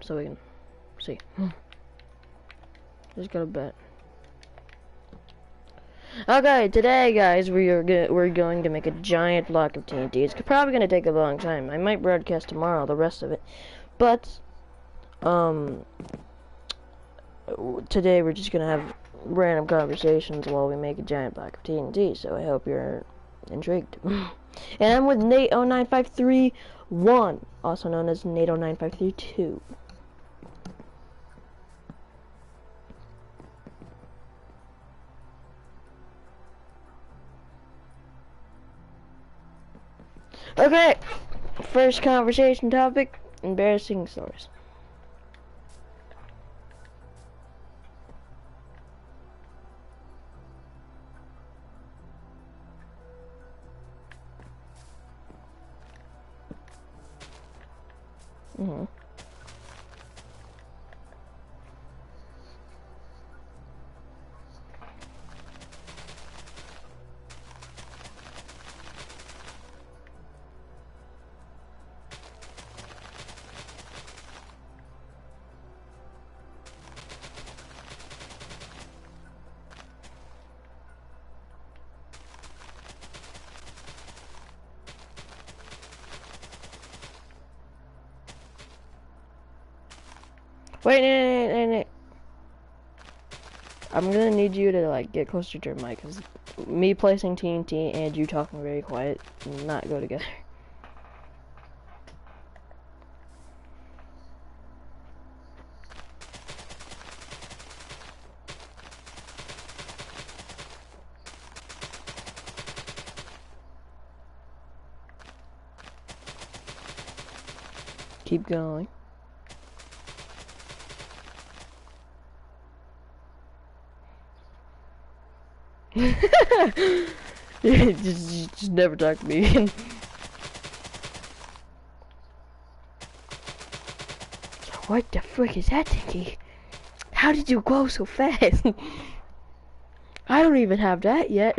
so we can see. Just go to bed. Okay, today, guys, we're going to make a giant block of TNT. It's probably gonna take a long time. I might broadcast tomorrow the rest of it, but today we're just gonna have random conversations while we make a giant block of TNT. So I hope you're intrigued. And I'm with Nate09531, also known as Nate09532. Okay, first conversation topic, embarrassing stories. Wait, Nate. I'm gonna need you to like get closer to your mic, cause me placing TNT and you talking very quiet not go together. Keep going. just never talk to me again. What the frick is that, Tinky? How did you go so fast? I don't even have that yet.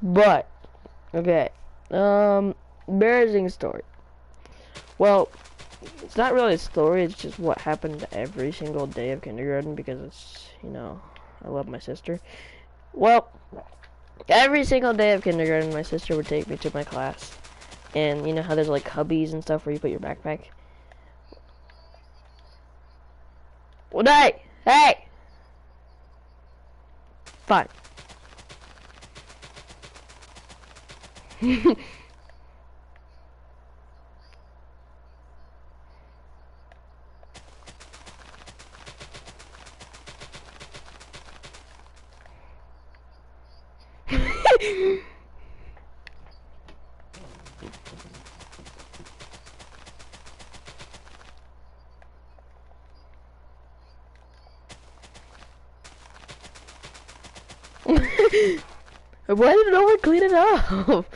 But, okay. Embarrassing story. Well, it's not really a story, it's just what happened every single day of kindergarten because it's, you know, I love my sister. Well, every single day of kindergarten, my sister would take me to my class. And you know how there's like cubbies and stuff where you put your backpack? Well, hey! Fine. Why did no one clean it up?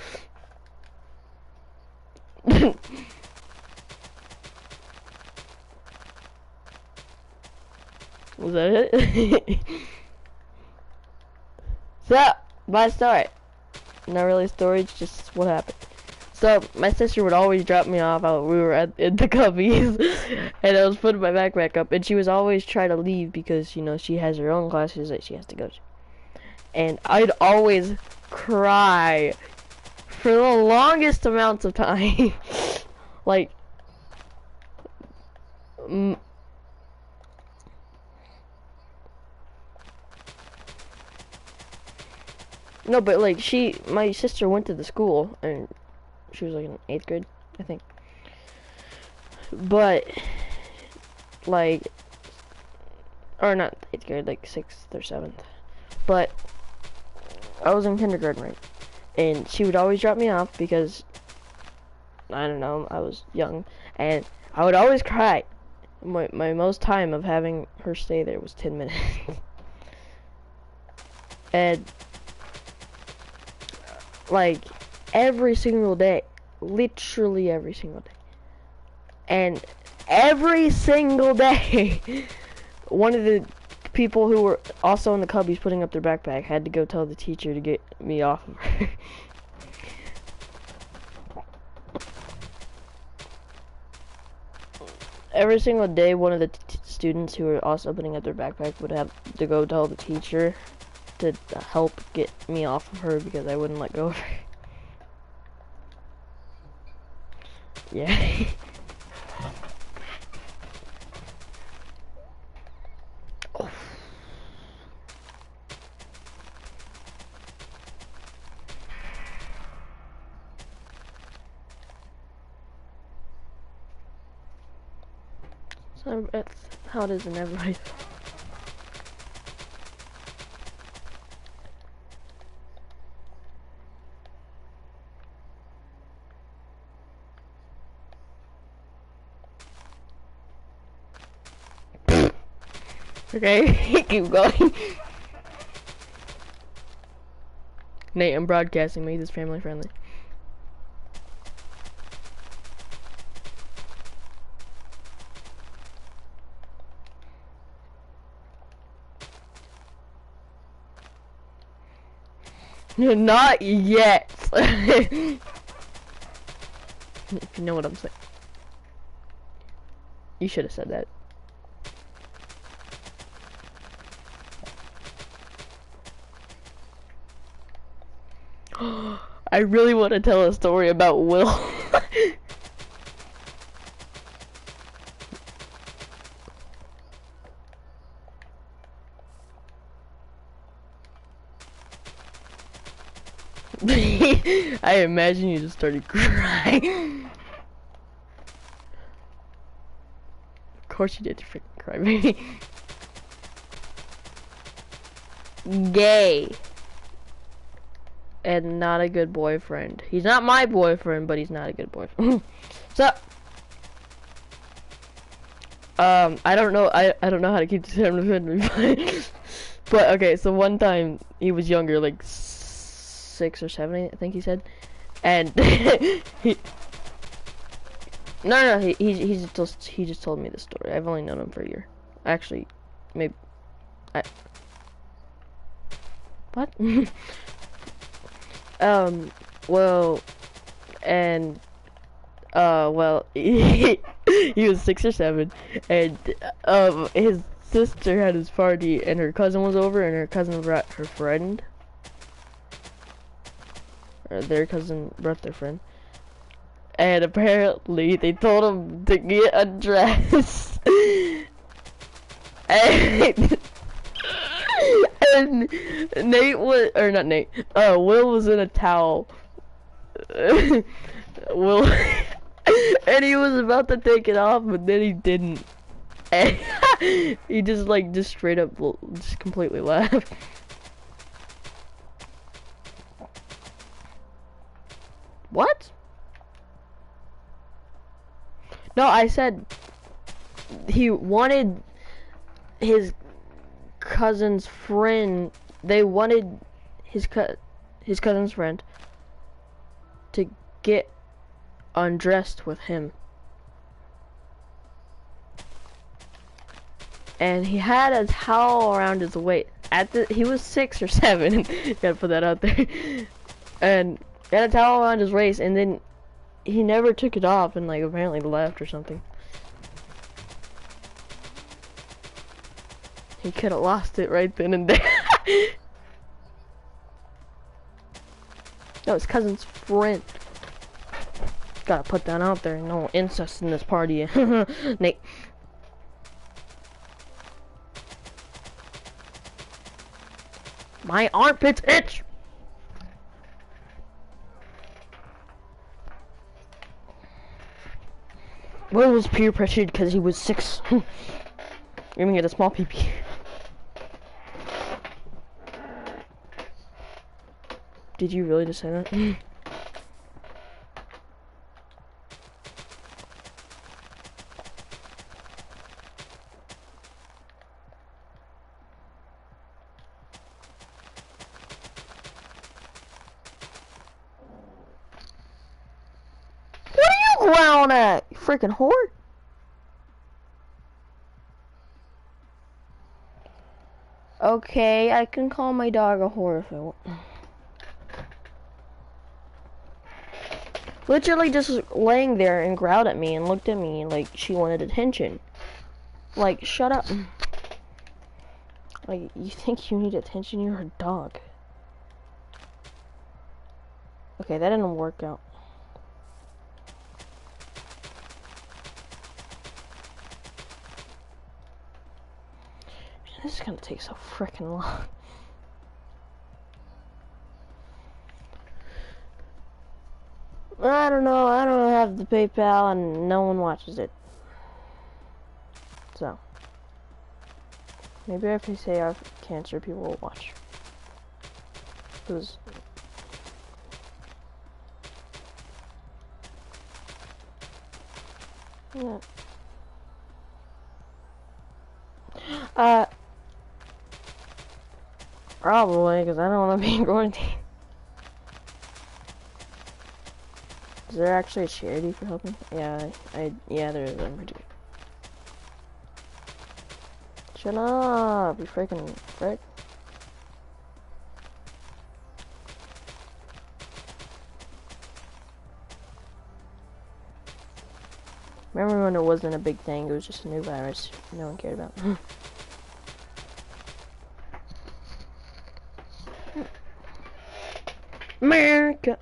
Was that it? So, my story. Not really a story, it's just what happened. So, my sister would always drop me off while we were in the cubbies. And I was putting my backpack up. And she was always trying to leave because, you know, she has her own classes that she has to go to. And I'd always cry for the longest amounts of time. Like, no, but like my sister went to the school and she was like in 8th grade, I think. But like, or not 8th grade, like 6th or 7th. But I was in kindergarten, right? And she would always drop me off because I don't know, I was young, and I would always cry. My most time of having her stay there was 10 minutes. And like every single day, literally every single day, and every single day one of the people who were also in the cubbies putting up their backpack had to go tell the teacher to get me off of her. every single day, one of the students who were also opening up their backpack would have to go tell the teacher to help get me off of her because I wouldn't let go of her. Yeah. Oh. So that's how it is in everybody's. Okay, keep going. Nate, I'm broadcasting. Make this family friendly. Not yet. If you know what I'm saying. You should have said that. I really want to tell a story about Will. I imagine you just started crying. Of course you did, you freaking cry, baby. Gay. And not a good boyfriend. He's not my boyfriend, but he's not a good boyfriend. So, I don't know. I don't know how to keep this family. But okay, so one time he was younger, like 6 or 7, I think he said, and he. No, he just told me the story. I've only known him for a year. Actually, maybe. What? Well, and well, he was 6 or 7, and his sister had his party, and her cousin was over, and her cousin brought her friend, or their cousin brought their friend, and apparently they told him to get undressed, and and Nate was, or not Nate, Will was in a towel. Will, and he was about to take it off, but then he didn't. And he just straight up, just completely laughed. What? No, I said he wanted his cousin's friend. They wanted his cousin's friend to get undressed with him, and he had a towel around his waist. He was 6 or 7. Gotta put that out there. And he had a towel around his waist, and then he never took it off, and like apparently left or something. He could have lost it right then and there. No, his cousin's friend. Gotta put that out there. No incest in this party. Nate. My armpits itch. Will was peer pressured because he was 6. Even get a small PP. Did you really just say that? What are you growling at, you freaking whore? Okay, I can call my dog a whore if I want. Literally just laying there and growled at me and looked at me like she wanted attention. Like, shut up. Like, you think you need attention? You're a dog. Okay, that didn't work out. Man, this is gonna take so freaking long. I don't know, I don't have the PayPal and no one watches it. So. Maybe if I say I have cancer, people will watch. Cause yeah. Probably, because I don't want to be in quarantine. Is there actually a charity for helping? Yeah, yeah, there is. I'm pretty. Shut up, you freaking frick. Remember when it wasn't a big thing, it was just a new virus no one cared about. America!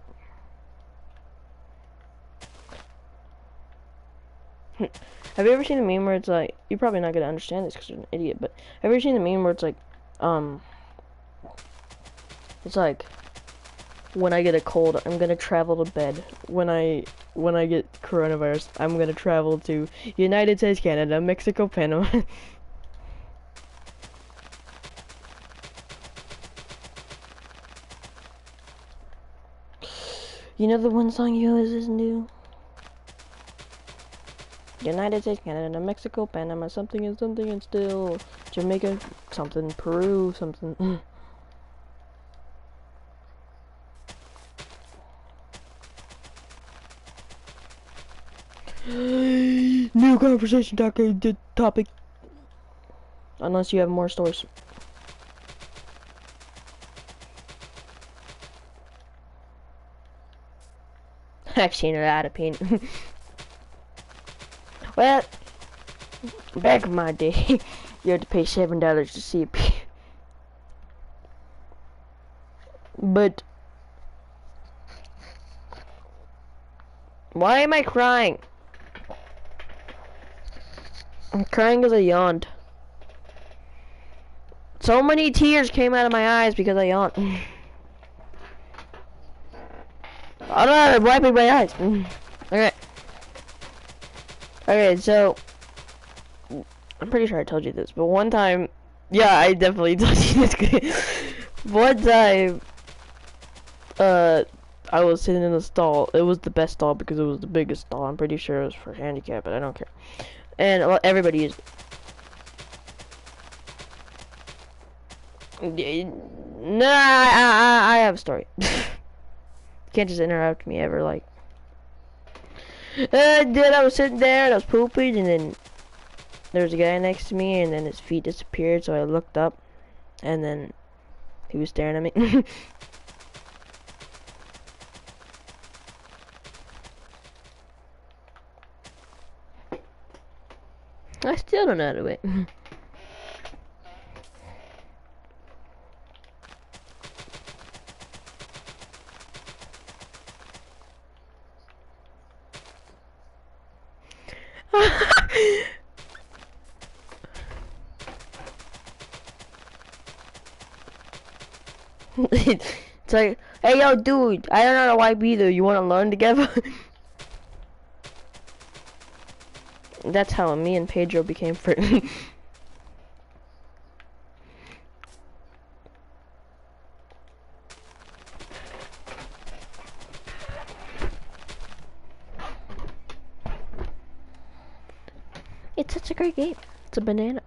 Have you ever seen a meme where it's like, you're probably not gonna understand this because you're an idiot, but have you ever seen the meme where it's like, it's like, when I get a cold, I'm gonna travel to bed. When I get coronavirus, I'm gonna travel to United States, Canada, Mexico, Panama. You know the one song you always listen to? United States, Canada, Mexico, Panama, something and still Jamaica, something, Peru, something. New conversation topic. Unless you have more stories. I've seen it out of paint. Well, back in my day, you had to pay $7 to see a P. But why am I crying? I'm crying because I yawned. So many tears came out of my eyes because I yawned. Oh no, I'm wiping my eyes. Okay. Okay, so I'm pretty sure I told you this, but one time, yeah, I definitely told you this. One time, I was sitting in the stall. It was the best stall because it was the biggest stall. I'm pretty sure it was for handicap, but I don't care. And well, everybody used it. Nah, I have a story. You can't just interrupt me ever, like. Then I was sitting there and I was pooping, and then there was a guy next to me, and then his feet disappeared, so I looked up, and then he was staring at me. I still don't know how to wait. It's like, hey yo dude, I don't know how to wipe either, you wanna learn together? That's how me and Pedro became friends. It's such a great game. It's a banana.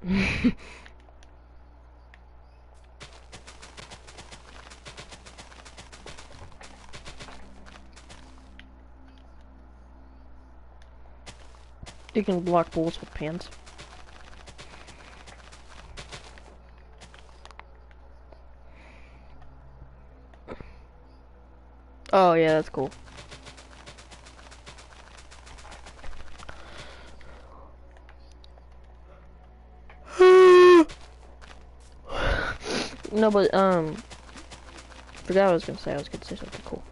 You can block bullets with pants. Oh yeah, that's cool. No, but forgot what I was gonna say. I was gonna say something cool.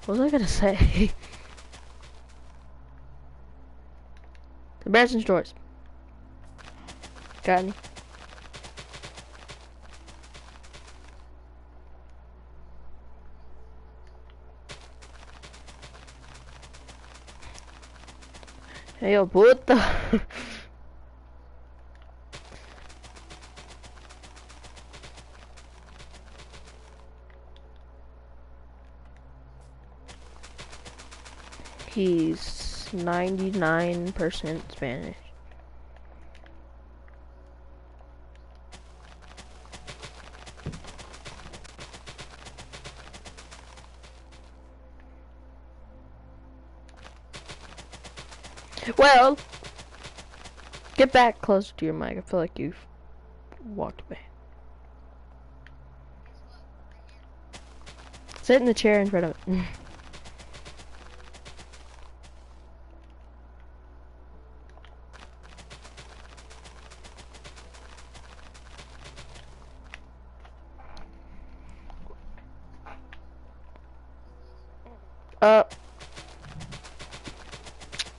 What was I gonna say? Embarrassing stories. Got any? Hey, yo, puta. He's 99% Spanish. Well, get back closer to your mic. I feel like you've walked away. Sit in the chair in front of it.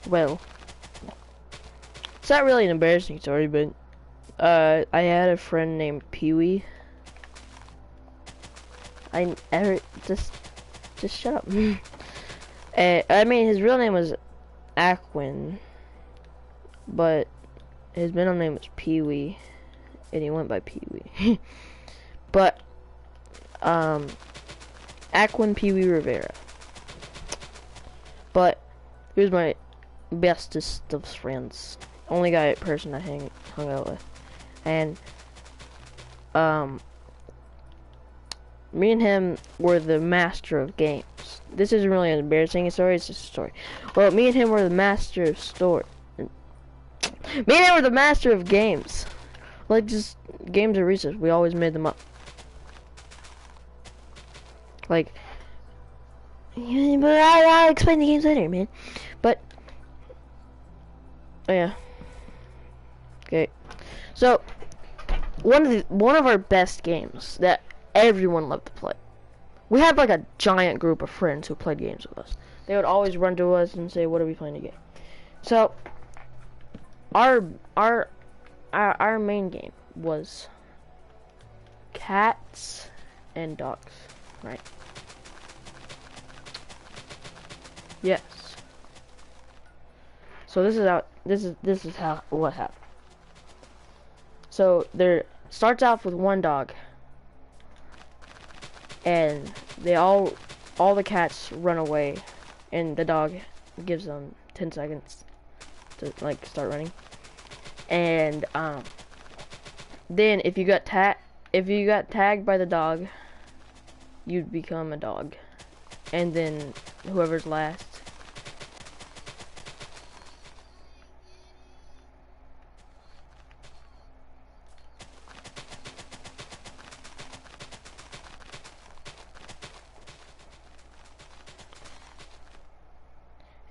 Well, it's not really an embarrassing story, but I had a friend named Pee-wee. Just shut up. I mean, his real name was Aquin, but his middle name was Pee-wee, and he went by Pee-wee. But Aquin Pee-wee Rivera. But he was my bestest of friends, only person I hung out with, and me and him were the master of games. This isn't really an embarrassing story, it's just a story. Well, me and him were the master of Me and him were the master of games. Like, just games of recess. We always made them up. Like, yeah, but I'll explain the games later, man. But, oh yeah. Okay. So, one of our best games that everyone loved to play. We had like a giant group of friends who played games with us. They would always run to us and say, "What are we playing again?" So our main game was cats and dogs, right? Yes. So this is how what happened. So there starts off with one dog, and all the cats run away, and the dog gives them 10 seconds to like start running. And then if you got tagged by the dog, you'd become a dog, and then whoever's last.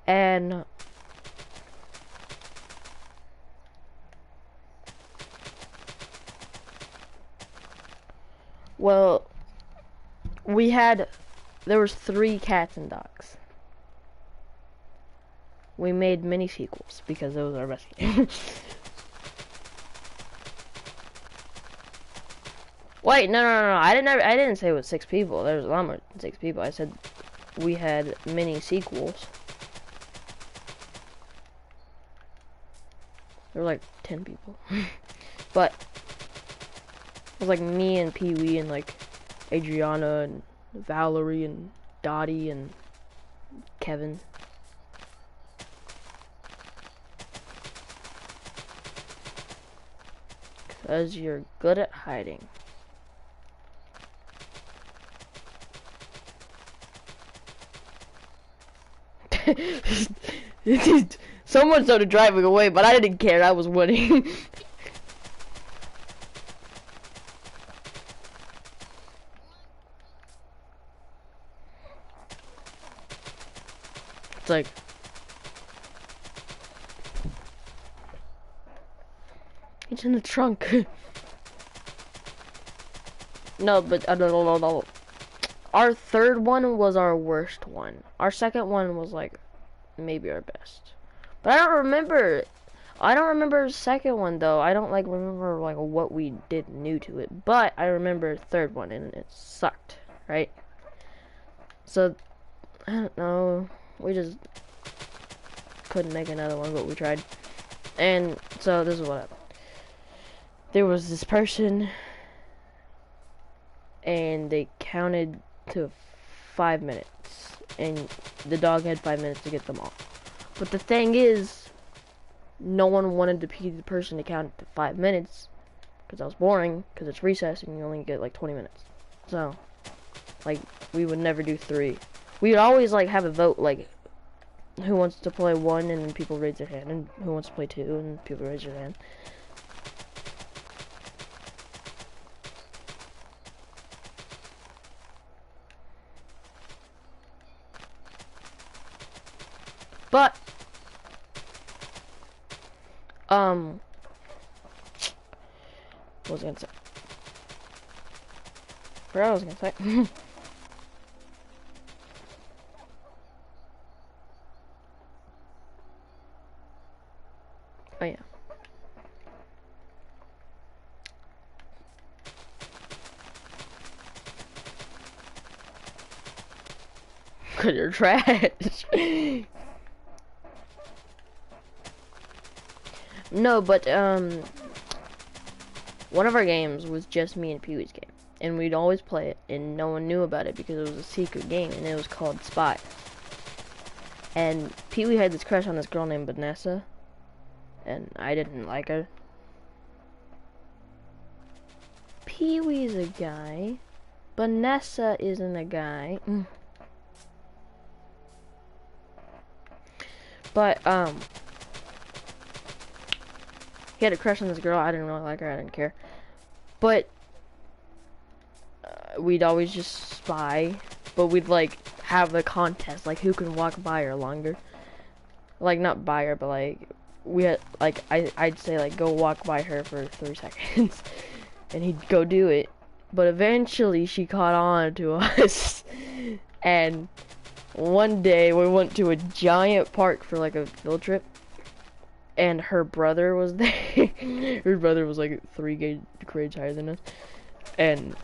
And well, there was 3 cats and dogs. We made mini sequels because it was our best game. Wait, no. I didn't say it was 6 people. There was a lot more than 6 people. I said we had mini sequels. There were like 10 people. But it was like me and Pee-wee and like Adriana and Valerie and Dottie and Kevin. Cause you're good at hiding. Someone started driving away, but I didn't care. I was winning. It's like It's in the trunk. No, but no. Our third one was our worst one. Our second one was like maybe our best. But I don't remember. I don't remember the second one though. I don't like remember like what we did new to it. But I remember the third one and it sucked, right? So I don't know. We just couldn't make another one, but we tried. And so this is what happened. There was this person and they counted to 5 minutes and the dog had 5 minutes to get them all. But the thing is, no one wanted to be the person to count to 5 minutes because that was boring, because it's recess and you only get like 20 minutes. So like we would never do 3. We would always like have a vote, like who wants to play 1, and then people raise their hand, and who wants to play 2, and people raise their hand. But what was I gonna say? What I was gonna say? Oh yeah. Cause you're trash. No, but one of our games was just me and Pee-wee's game, and we'd always play it, and no one knew about it because it was a secret game, and it was called Spy. And Pee-wee had this crush on this girl named Vanessa, and I didn't like her. Pee-wee's a guy. Vanessa isn't a guy. But he had a crush on this girl. I didn't really like her. I didn't care. But we'd always just spy. But we'd like have a contest, like who can walk by her longer. Like not by her, but like we had like I'd say like go walk by her for 3 seconds, and he'd go do it. But eventually she caught on to us, and one day we went to a giant park for like a field trip. And her brother was there. Her brother was like 3 grades higher than us, and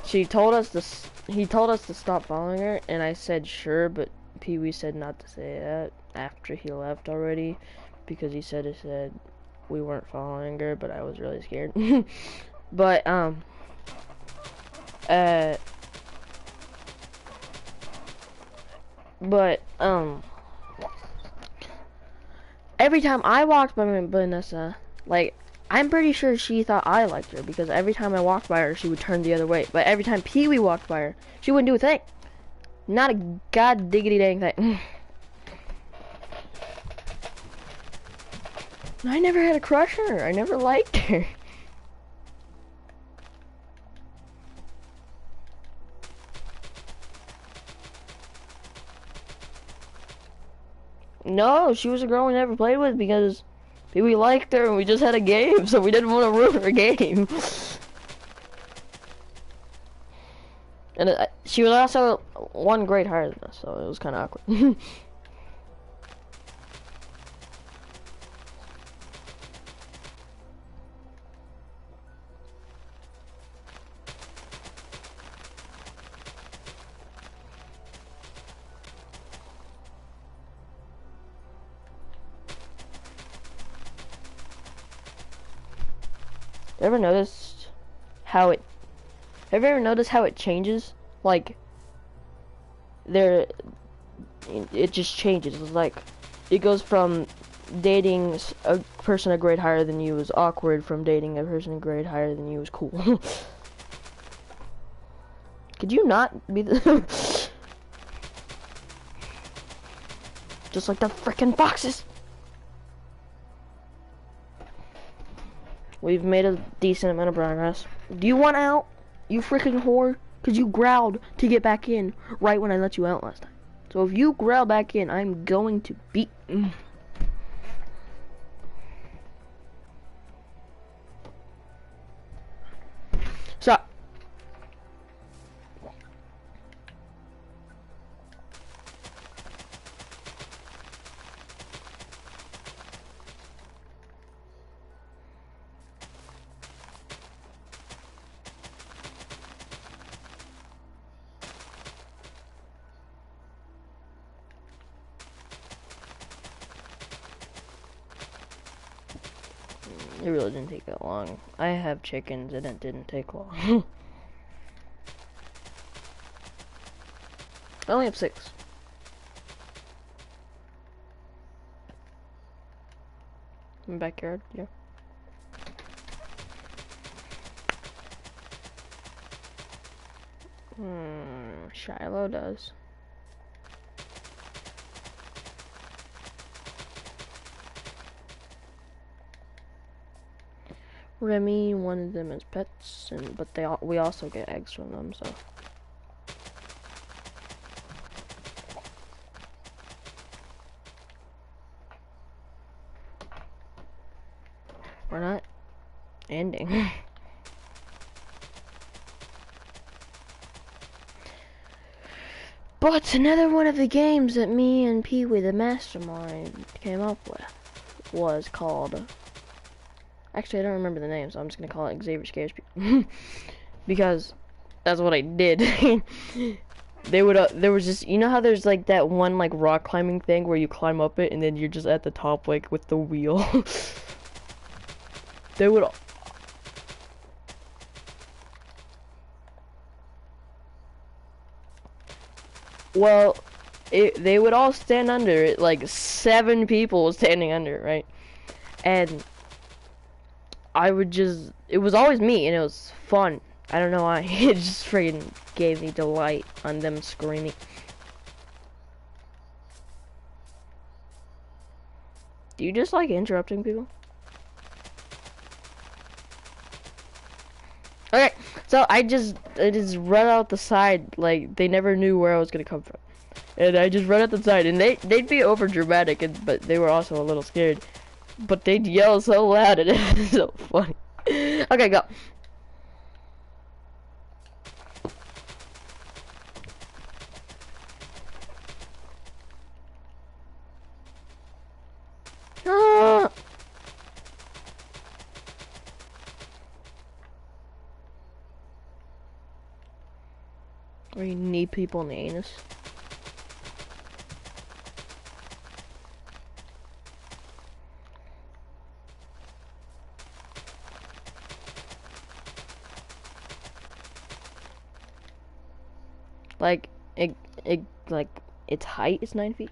he told us to stop following her, and I said sure, but Pee-wee said not to say that after he left already, because he said we weren't following her, but I was really scared. But every time I walked by Vanessa, like, I'm pretty sure she thought I liked her, because every time I walked by her, she would turn the other way. But every time Pee-wee walked by her, she wouldn't do a thing. Not a god diggity dang thing. I never had a crush on her. I never liked her. No, she was a girl we never played with because we liked her and we just had a game, so we didn't want to ruin her game. And she was also 1 grade higher than us, so it was kind of awkward. Have you ever noticed how it changes? Like, it just changes. It's like, it goes from dating a person a grade higher than you is awkward, from dating a person a grade higher than you is cool. Could you not be the just like the frickin' foxes? We've made a decent amount of progress. Do you want out, you freaking whore? Because you growled to get back in right when I let you out last time. So if you growl back in, I'm going to beat... It really didn't take that long. I have chickens and it didn't take long. I only have 6. In my backyard, yeah. Shiloh does. Remy wanted them as pets, but we also get eggs from them, so. We're not ending. But another one of the games that me and Pee-wee the Mastermind came up with was called... Actually, I don't remember the name, so I'm just gonna call it Xavier Scares People. Because that's what I did. There was just, you know how there's like that one like rock climbing thing where you climb up it and then you're just at the top like with the wheel. They would... Well, they would all stand under it, like 7 people standing under it, right? And I would just, it was always me, and it was fun. I don't know why, it just freaking gave me delight on them screaming. Do you just like interrupting people? Okay, so I just run out the side, like they never knew where I was gonna come from, and I just run out the side, and they'd be over dramatic, but they were also a little scared, but they'd yell so loud, and it was so funny. Okay, go. Ah! Or you knee people in the anus. Like like its height is 9 feet.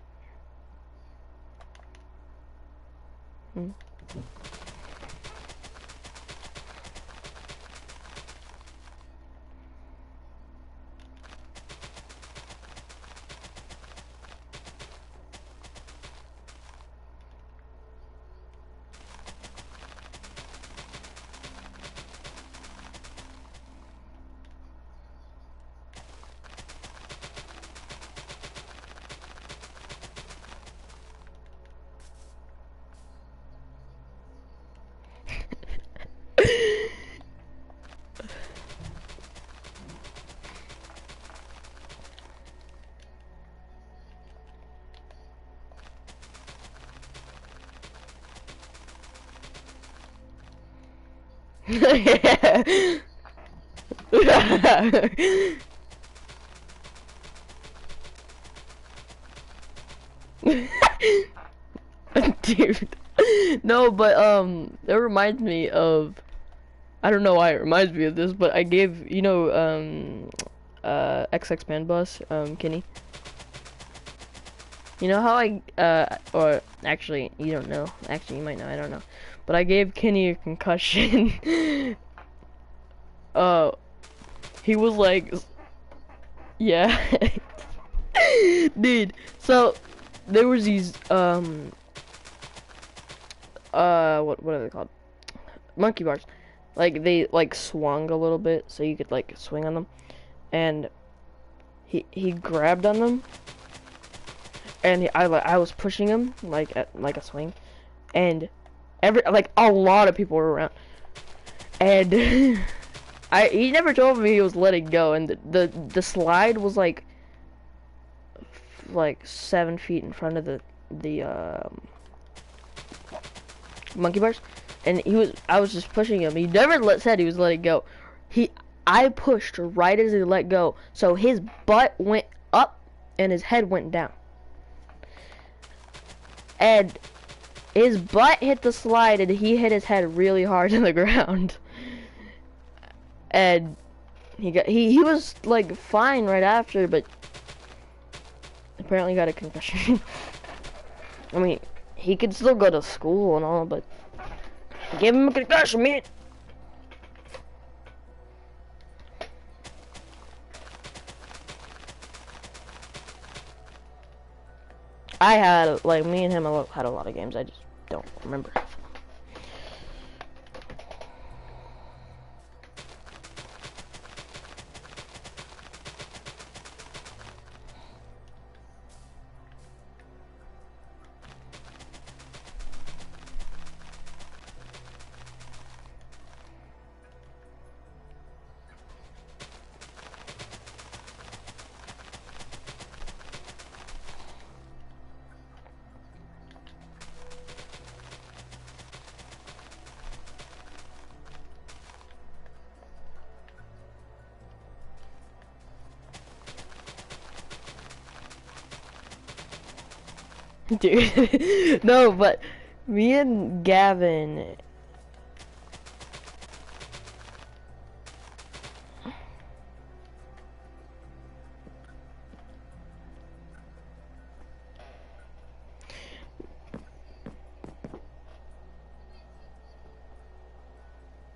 Dude. No, but that reminds me of, I don't know why it reminds me of this, but I gave, you know, XX Manbus, Kenny. You know how or actually, you don't know. Actually, you might know, I don't know. But I gave Kenny a concussion. He was like, yeah. Dude, so, there was these, what are they called? Monkey bars. Like, they, like, swung a little bit, so you could, like, swing on them. And he grabbed on them. And I was pushing him, like, at, like, a swing. And a lot of people were around. And he never told me he was letting go. And the slide was, like 7 feet in front of the monkey bars, and I was just pushing him. He never said he was letting go. I pushed right as he let go, so his butt went up and his head went down. And his butt hit the slide and he hit his head really hard in the ground. And he was like fine right after, but apparently got a concussion. I mean, he could still go to school and all, but give him a concussion, man. I had, like, me and him had a lot of games. I just don't remember. Dude, no, but me and Gavin,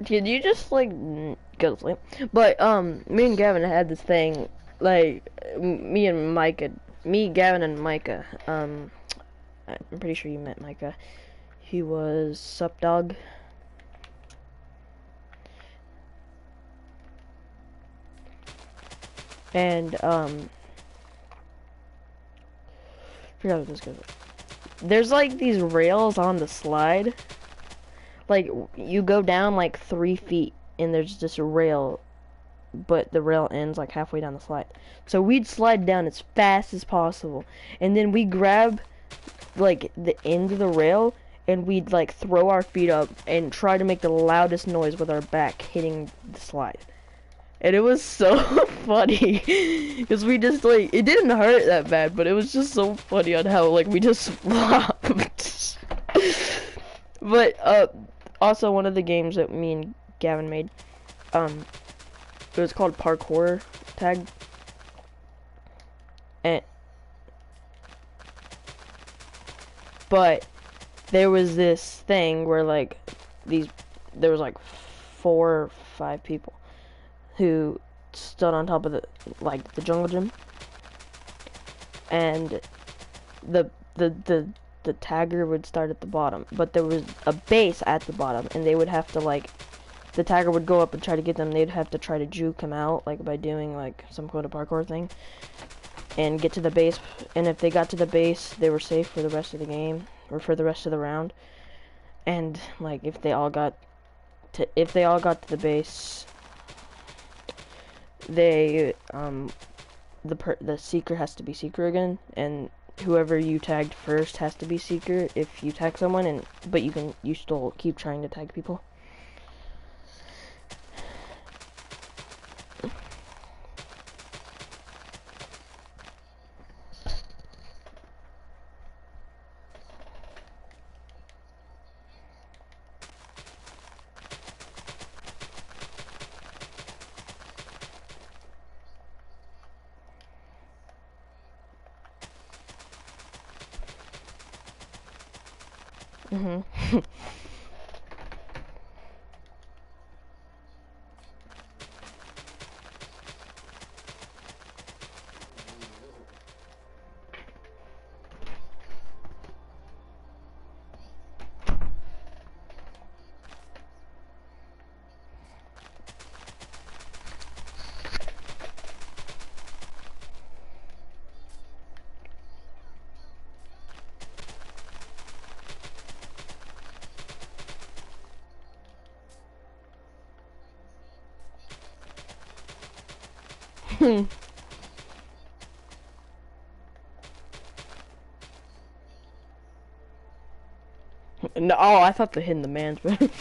did you just like go to sleep? But me and Gavin had this thing, like me and Micah, me, Gavin, and Micah. I'm pretty sure you met Micah. He was Sup Dog. And forgot what this goes. There's like these rails on the slide. Like you go down like 3 feet, and there's just a rail, but the rail ends like halfway down the slide. So we'd slide down as fast as possible, and then we grab like the end of the rail, and we'd like throw our feet up and try to make the loudest noise with our back hitting the slide. And it was so funny, because we just like, it didn't hurt that bad, but it was just so funny on how like we just flopped. But also one of the games that me and Gavin made, it was called Parkour Tag, and but there was this thing where like there was like 4 or 5 people who stood on top of the jungle gym, and the tagger would start at the bottom, but there was a base at the bottom, and they would have to like, the tagger would go up and try to get them. They'd have to try to juke him out like by doing like some kind of parkour thing and get to the base, and if they got to the base they were safe for the rest of the game or for the rest of the round. And like if they all got to the base, they the seeker has to be seeker again, and whoever you tagged first has to be seeker if you tag someone, and but you still keep trying to tag people. No, oh, I thought the hidden the man's, but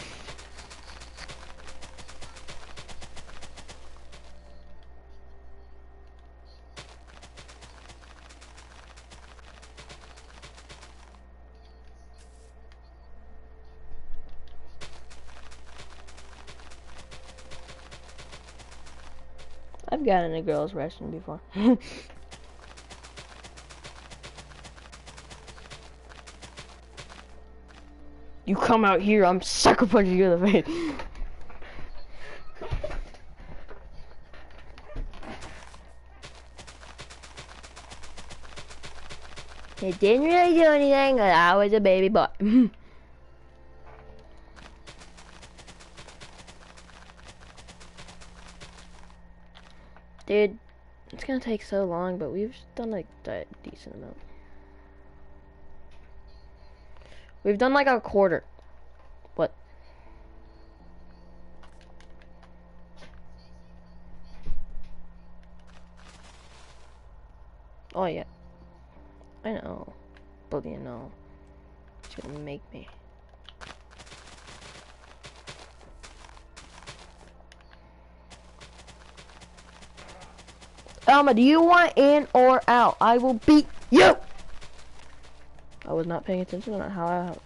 got in a girl's restroom before. You come out here, I'm sucker punching you in the face. It didn't really do anything, cause I was a baby boy. Dude, it's gonna take so long, but we've done like a decent amount. We've done like a quarter. What? Oh yeah. I know. But you know, it's gonna make me. Alma, do you want in or out? I will beat you! I was not paying attention on how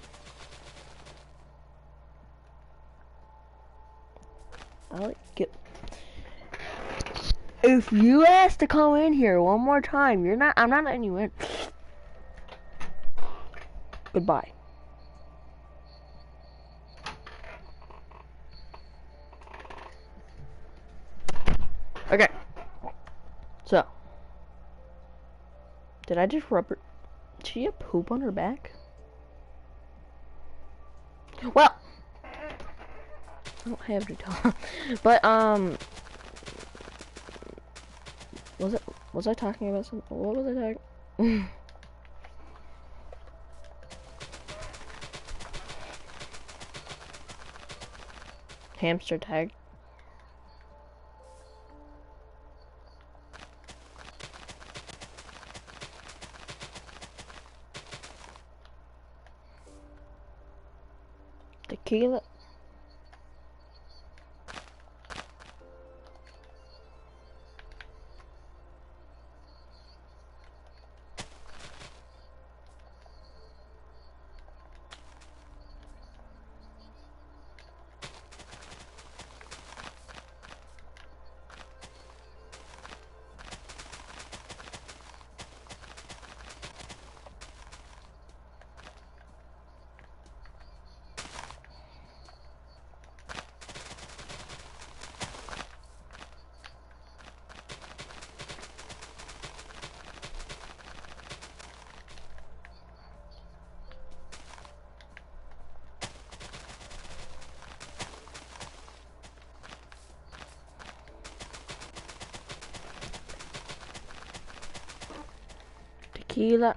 I like it. If you ask to come in here one more time, I'm not letting you in. Goodbye. Okay. So. Did I just rub her? Did she have poop on her back? Well. I don't have to tell. But, was I talking about something? What was I talking? Hamster tag. Tequila. Tequila.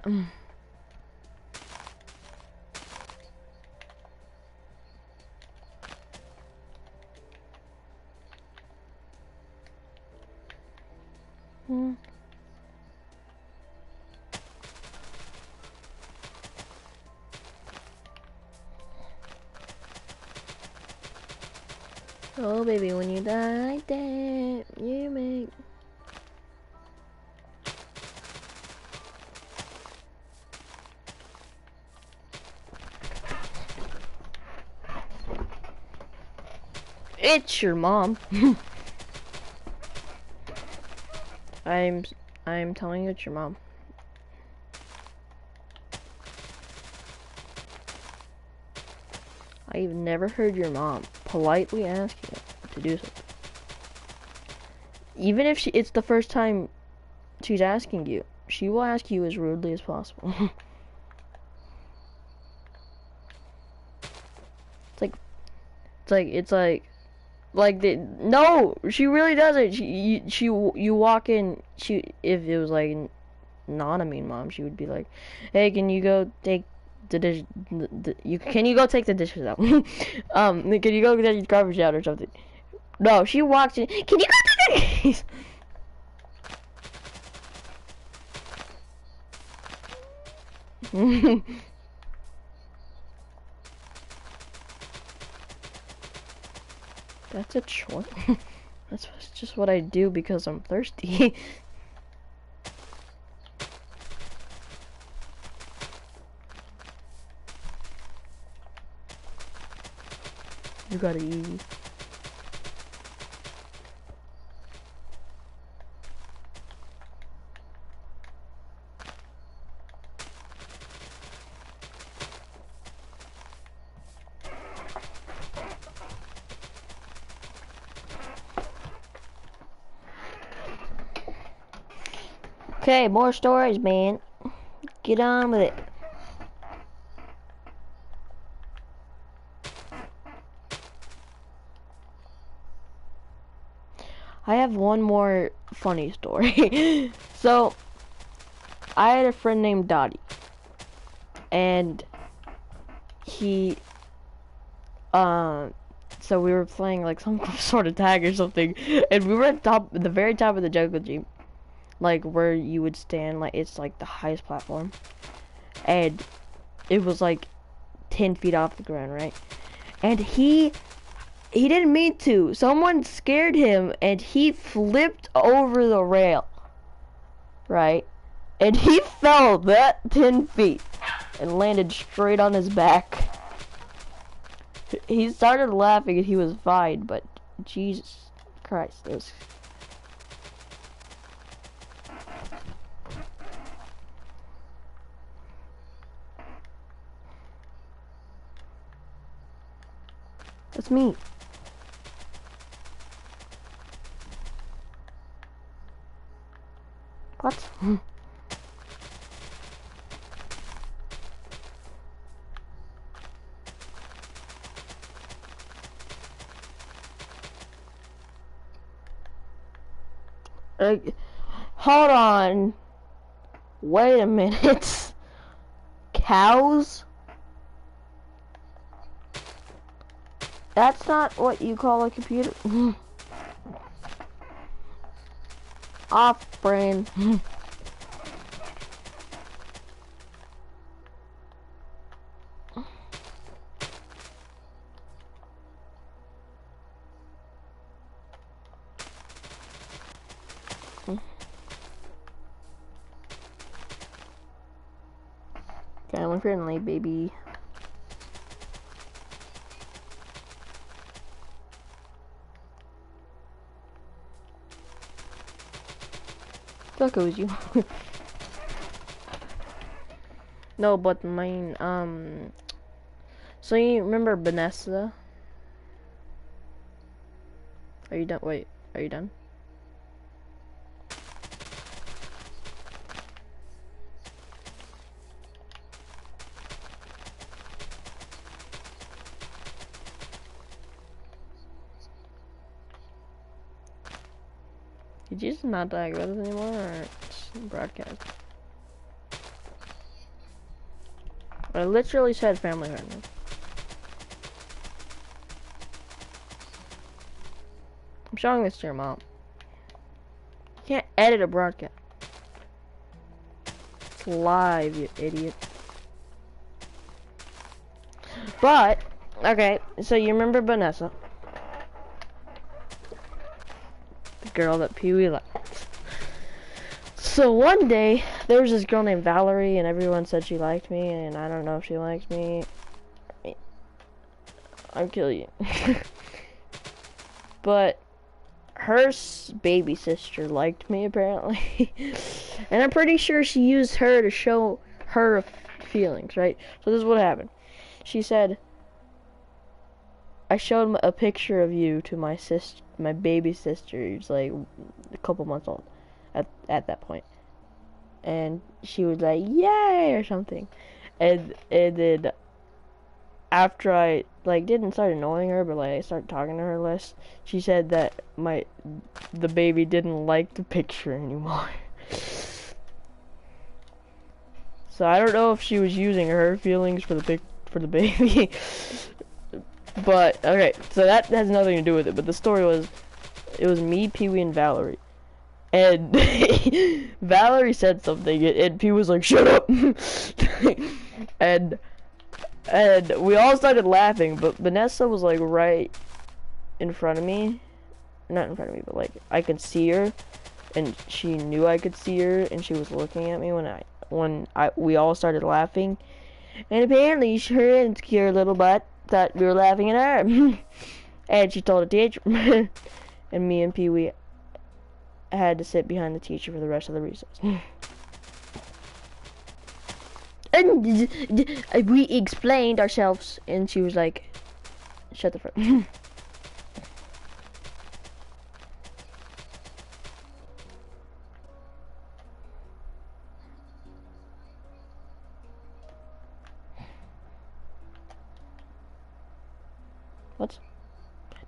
Oh baby, when you die like that, you make. It's your mom. I'm telling you it's your mom. I've never heard your mom politely ask you to do something. Even if it's the first time she's asking you, she will ask you as rudely as possible. it's like no, she really doesn't. You walk in. If it was like not a mean mom, she would be like, "Hey, can you go take the dish? Can you go take the dishes out? Can you go get your garbage out or something?" No, she walks in. Can you go take the dishes? That's a choice. That's just what I do because I'm thirsty. You gotta eat. Okay, more stories, man. Get on with it. I have one more funny story. So, I had a friend named Dottie, and he, so we were playing like some sort of tag or something, and we were at the very top of the jungle gym, like where you would stand, like it's like the highest platform, and it was like 10 feet off the ground, right? And he didn't mean to. Someone scared him, and he flipped over the rail, right? And he fell that 10 feet and landed straight on his back. He started laughing and he was fine, but Jesus Christ, it was... That's me. What? Hold on. Wait a minute. Cows? That's not what you call a computer. Off brain. Family friendly, baby. Fuck it was you. No, but mine, so you remember Vanessa? Are you done? Wait, are you done? Did you just not talk about this anymore, or just broadcast? I literally said family friendly. I'm showing this to your mom. You can't edit a broadcast. It's live, you idiot. But, okay, so you remember Vanessa? The girl that Pee-wee liked. So one day, there was this girl named Valerie, and everyone said she liked me, and I don't know if she likes me. I'll kill you. But her baby sister liked me, apparently. And I'm pretty sure she used her to show her feelings, right? So this is what happened. She said, I showed a picture of you to my sister, my baby sister, who's like a couple months old at that point. And she was like, yay, or something. And then after I like didn't start annoying her, but like I started talking to her less, she said that the baby didn't like the picture anymore. So I don't know if she was using her feelings for the baby. But okay, so that has nothing to do with it. But the story was, it was me, Pee-wee, and Valerie. And Valerie said something, and Pee was like, "Shut up!" and we all started laughing. But Vanessa was like right in front of me, not in front of me, but like I could see her, and she knew I could see her, and she was looking at me when we all started laughing. And apparently, her insecure little butt thought we were laughing at her, and she told a teacher. And me and Pee-wee had to sit behind the teacher for the rest of the recess. And we explained ourselves, and she was like, "Shut the fuck."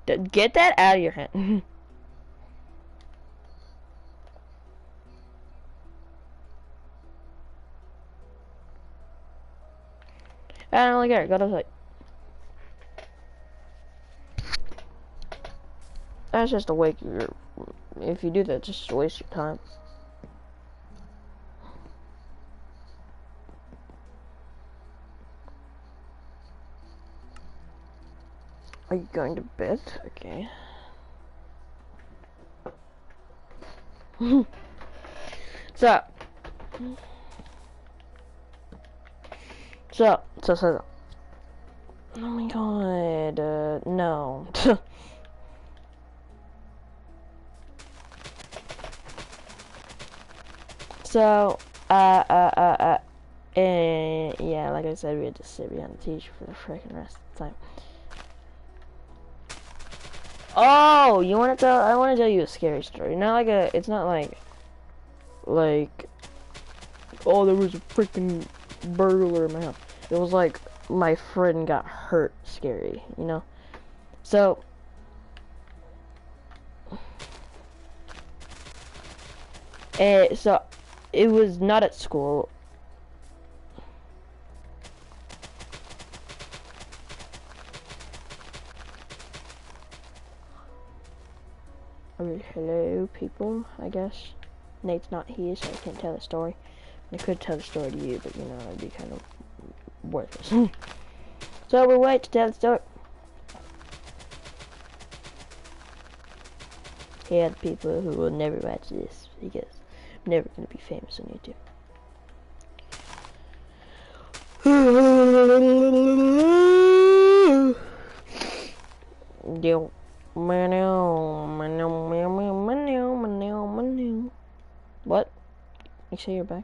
Get that out of your hand. I don't really care. Go to sleep. That's just a wake. If you do that, just waste your time. Are you going to bed? Okay. So. Oh my god, no. So, yeah, like I said, we had to sit behind the teacher for the freaking rest of the time. Oh, you want to tell? I want to tell you a scary story. Not like a. It's not like, oh, there was a freaking burglar in my house. It was like my friend got hurt. Scary, you know. So. So, it was not at school. Hello, people, I guess. Nate's not here, so I can't tell the story. I could tell the story to you, but, you know, it'd be kind of worthless. So, we'll wait to tell the story. Here are the people who will never watch this, because I'm never going to be famous on YouTube. What? You say you're back?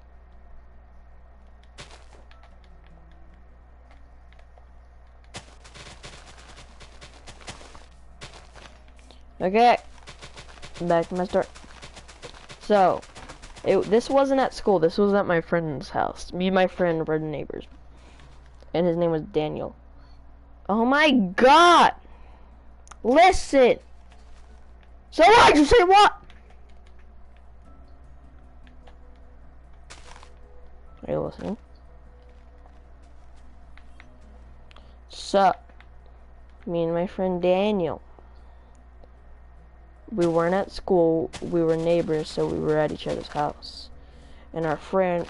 Okay. Back to my story. So, this wasn't at school. This was at my friend's house. Me and my friend were neighbors. And his name was Daniel. Oh my god! Listen! So what? You say what? Are you listening? So, me and my friend Daniel, we weren't at school, we were neighbors, so we were at each other's house. And our friend,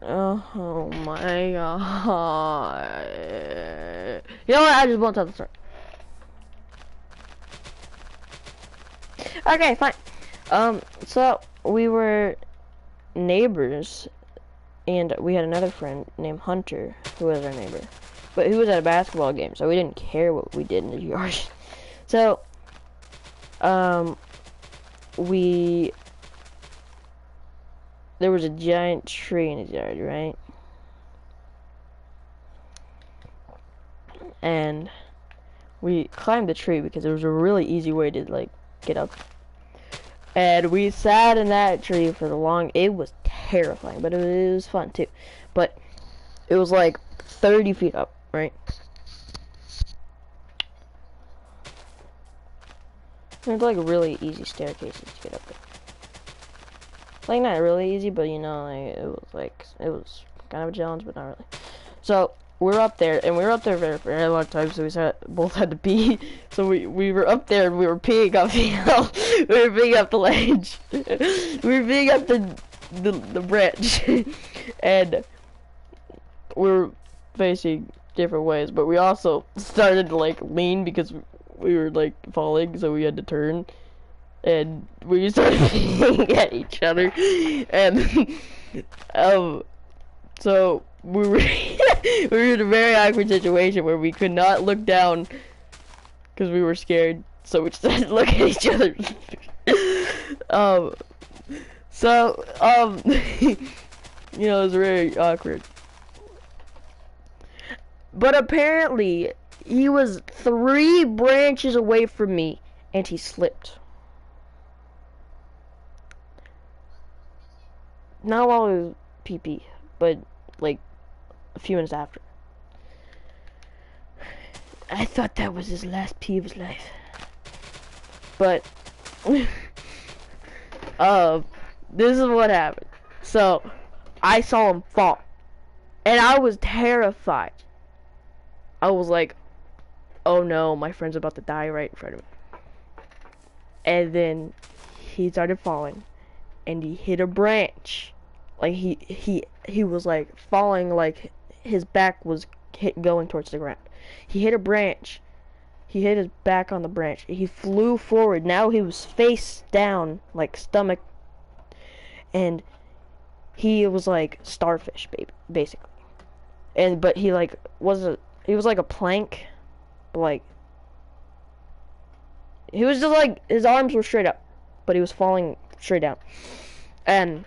oh my god. You know what, I just won't tell the story. Okay, fine. So, we were neighbors, and we had another friend named Hunter, who was our neighbor. But he was at a basketball game, so we didn't care what we did in his yard. So, there was a giant tree in his yard, right? And we climbed the tree because it was a really easy way to, like, get up. And we sat in that tree for it was terrifying, but it was fun too. But it was like 30 feet up, right? There's like really easy staircases to get up there. Like not really easy, but you know, like, it was kind of a challenge, but not really. So we were up there, and we were up there for a very long time, so both had to pee. So we were up there, and we were peeing off the hill. We were peeing up the ledge. We were peeing up the branch. And we were facing different ways, but we also started to like lean because we were like falling, so we had to turn. And we started peeing at each other. And so we were we were in a very awkward situation where we could not look down because we were scared, so we just had to look at each other. You know, it was very awkward. But apparently, he was 3 branches away from me, and he slipped. Not while it was pee-pee, but like a few minutes after. I thought that was his last pee of his life. But uh, this is what happened. So I saw him fall, and I was terrified. I was like, oh no, my friend's about to die right in front of me. And then he started falling, and he hit a branch. Like he was like falling, like his back was going towards the ground. He hit a branch. He hit his back on the branch. He flew forward. Now he was face down, like stomach, and he was like starfish, basically. And but he like he was like a plank, but like he was just like his arms were straight up, but he was falling straight down, and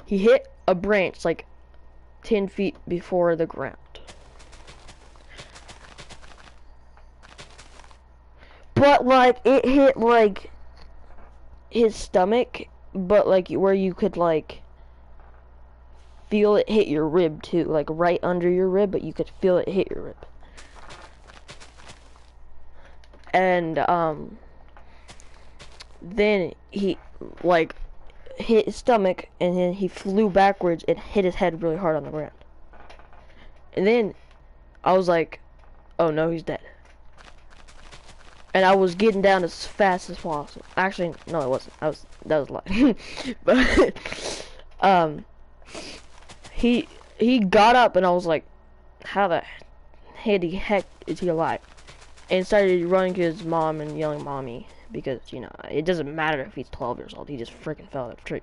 he hit a branch like 10 feet before the ground. But like it hit like his stomach, but like where you could like feel it hit your rib too, like right under your rib, but you could feel it hit your rib. And then he like hit his stomach, and then he flew backwards and hit his head really hard on the ground. And then I was like, oh no, he's dead. And I was getting down as fast as possible. Actually, no, I wasn't. That was a lie. But he got up, and I was like, how the heck is he alive? And started running to his mom and yelling mommy, because you know it doesn't matter if he's 12 years old. He just freaking fell out of a tree.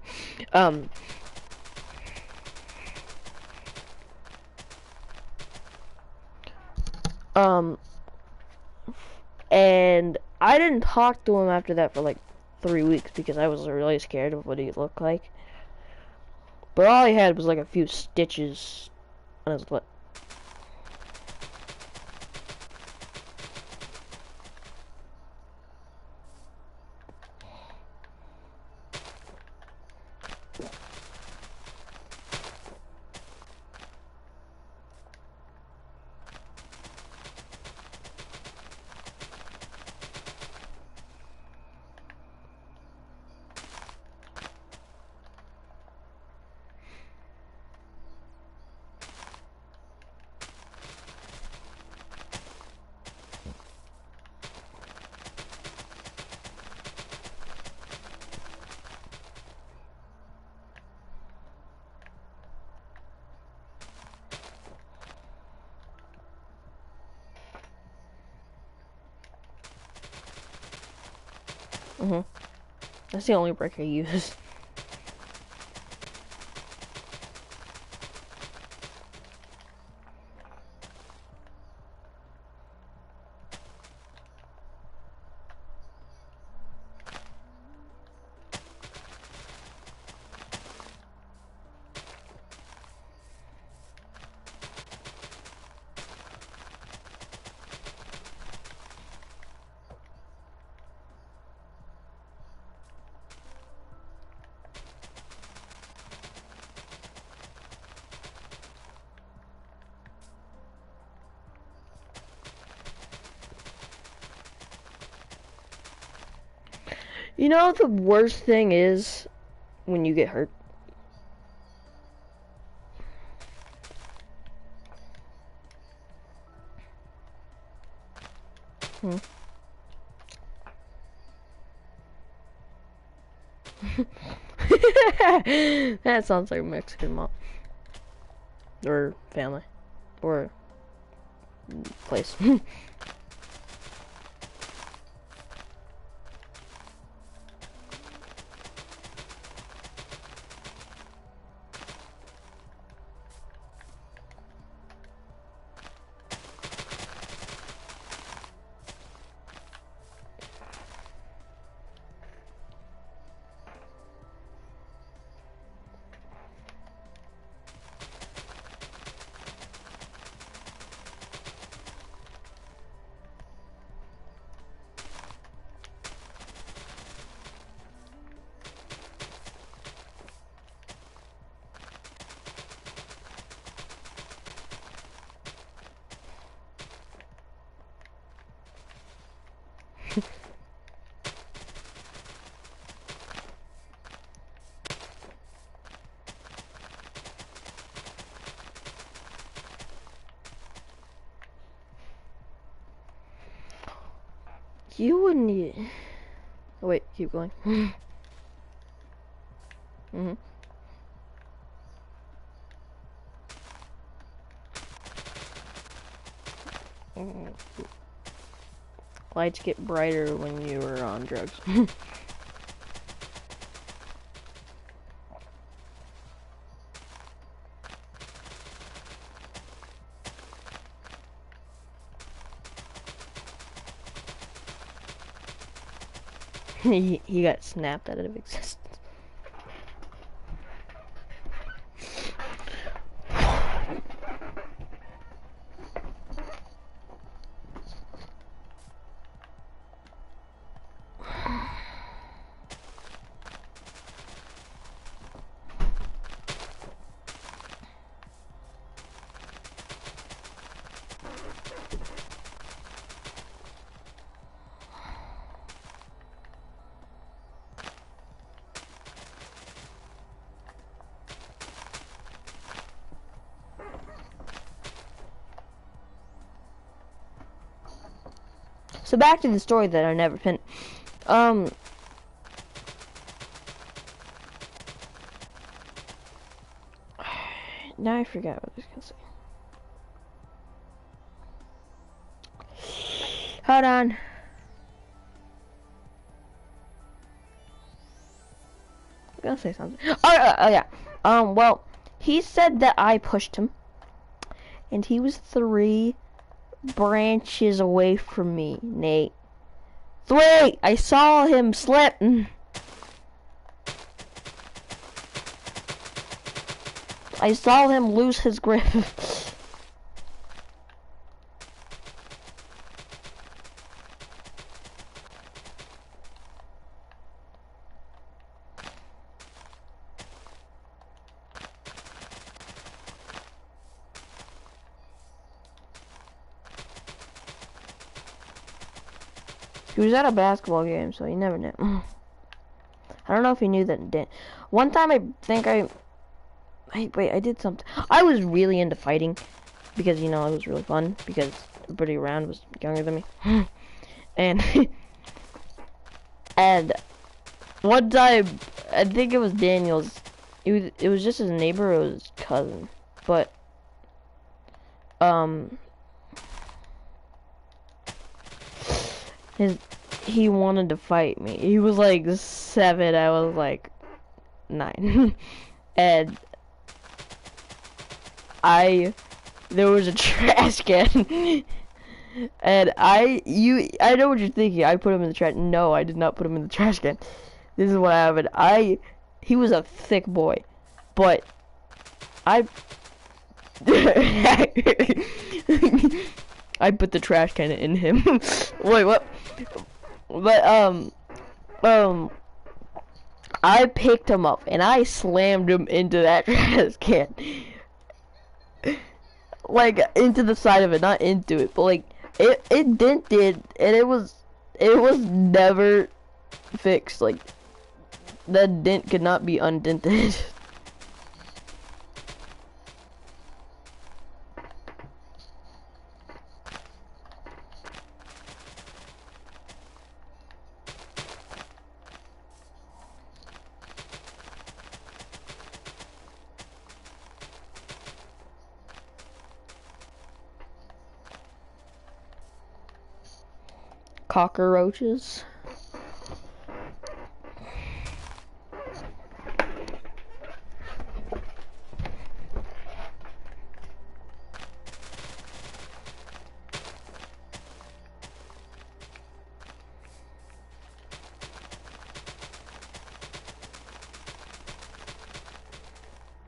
And I didn't talk to him after that for like 3 weeks because I was really scared of what he looked like. But all he had was like a few stitches on his lip. That's the only brick I use. You know what the worst thing is when you get hurt? That sounds like a Mexican mom. Or family. Or place. You wouldn't need. Oh wait, keep going. Mhm. Mm. Lights get brighter when you are on drugs. he got snapped out of existence. So back to the story that I never finished. Now I forgot what I was gonna say. Hold on. I'm gonna say something. Oh yeah. Well, he said that I pushed him, and he was 3 branches away from me, Nate. 3! I saw him slip. I saw him lose his grip. He was at a basketball game, so you never knew. I don't know if he knew that it didn't. One time I think wait, I did something. I was really into fighting because, you know, it was really fun because everybody around was younger than me. And and one time, I think it was Daniel's. It was just his neighbor or his cousin, but he wanted to fight me. He was like 7, I was like 9, and there was a trash can, and I know what you're thinking. I put him in the trash. No, I did not put him in the trash can. This is what happened. He was a thick boy, but I put the trash can in him. Wait, what? But I picked him up and I slammed him into that trash can. Like into the side of it, not into it, but like it dented, and it was never fixed. Like that dent could not be undented. Cockroaches.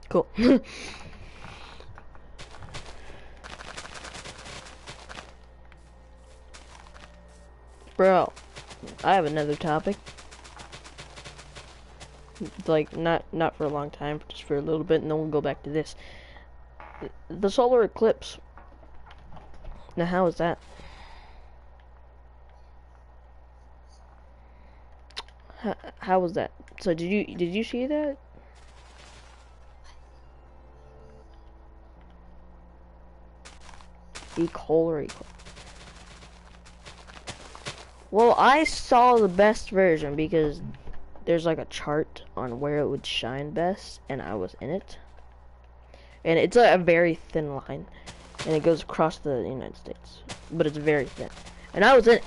Cool. Bro, I have another topic. Like not for a long time, just for a little bit, and then we'll go back to this. The solar eclipse. Now, how is that? How was that? So did you see that? The solar eclipse. Well, I saw the best version because there's like a chart on where it would shine best, and I was in it. And it's a very thin line, and it goes across the United States, but it's very thin. And I was in it.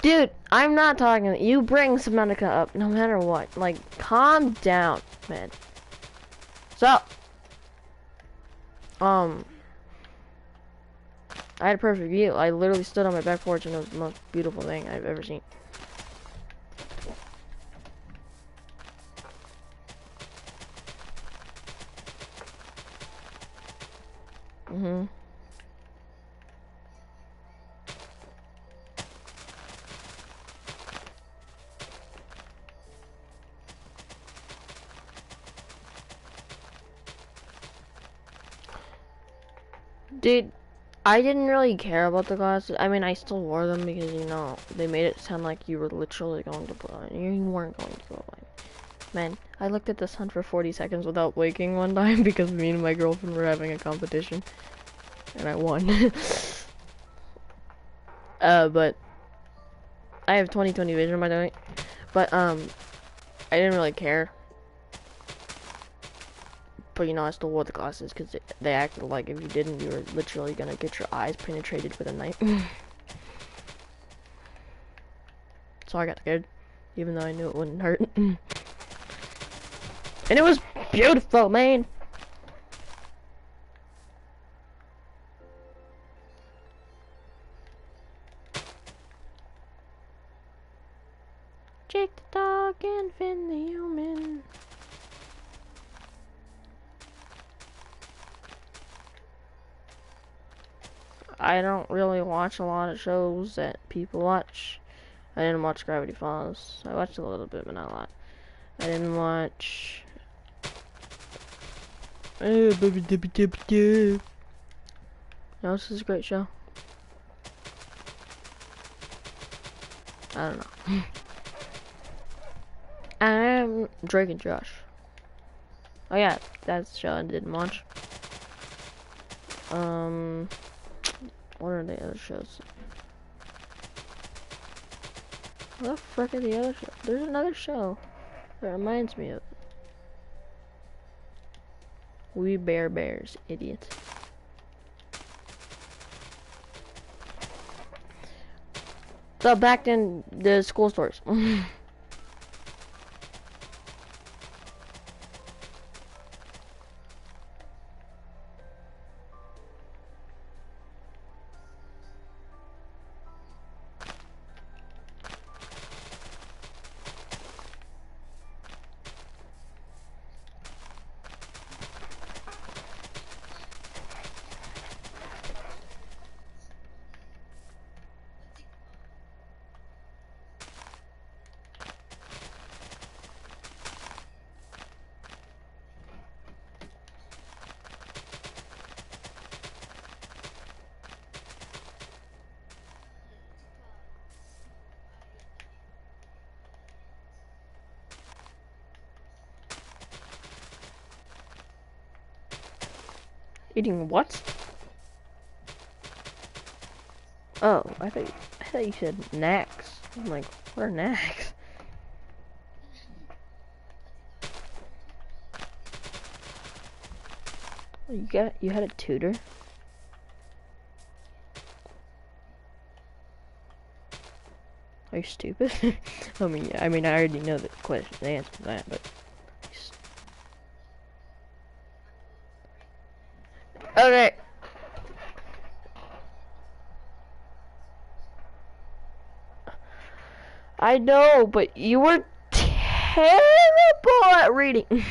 Dude, I'm not talking. You bring Subnautica up no matter what. Like, calm down, man. So, I had a perfect view. I literally stood on my back porch, and it was the most beautiful thing I've ever seen. Dude, I didn't really care about the glasses. I mean, I still wore them because, you know, they made it sound like you were literally going to blow it. You weren't going to blow it. Man, I looked at the sun for 40 seconds without blinking one time because me and my girlfriend were having a competition. And I won. But I have 20/20 vision, by the way. But, I didn't really care. But, you know, I still wore the glasses because they acted like if you didn't, you were literally gonna get your eyes penetrated with a knife. So I got scared, even though I knew it wouldn't hurt. And it was beautiful, man. Jake the dog and Finn the human. I don't really watch a lot of shows that people watch. I didn't watch Gravity Falls. I watched a little bit, but not a lot. I didn't watch... No, this is a great show. I don't know. I'm Drake and Josh. Oh yeah, that's the show I didn't watch. What are the other shows? What the frick are the other shows? There's another show that reminds me of. We Bear Bears, idiot. So back in the school stories. Eating what? Oh, I thought you said snacks. I'm like, what are snacks? Oh, you had a tutor? Are you stupid? I mean, I already know the question, the answer to that, but. Okay. I know, but you were terrible at reading.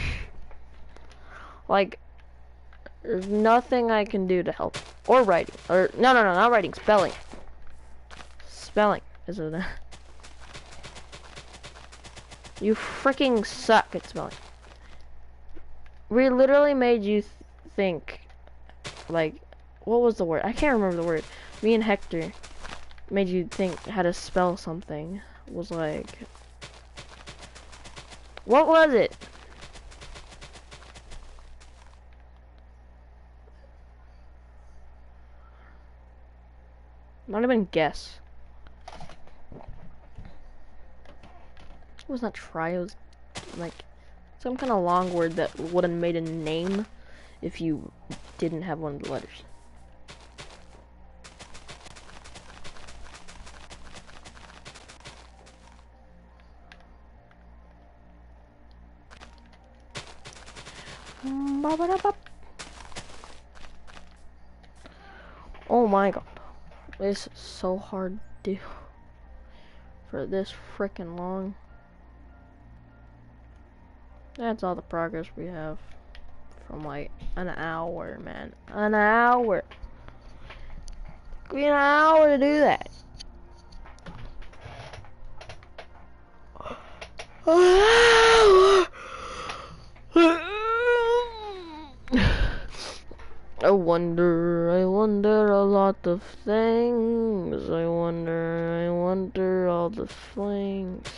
Like, there's nothing I can do to help. Or writing. Or, no, not writing, spelling. Spelling is a... You freaking suck at spelling. We literally made you think, like, what was the word? I can't remember the word. Me and Hector made you think how to spell something. Was like, what was it? Not even guess. It was not try, it was like some kind of long word that would have made a name if you didn't have one of the letters. Oh my god. This is so hard to do for this freaking long. That's all the progress we have from like an hour, man. An hour. Took me an hour to do that. I wonder a lot of things. I wonder all the things.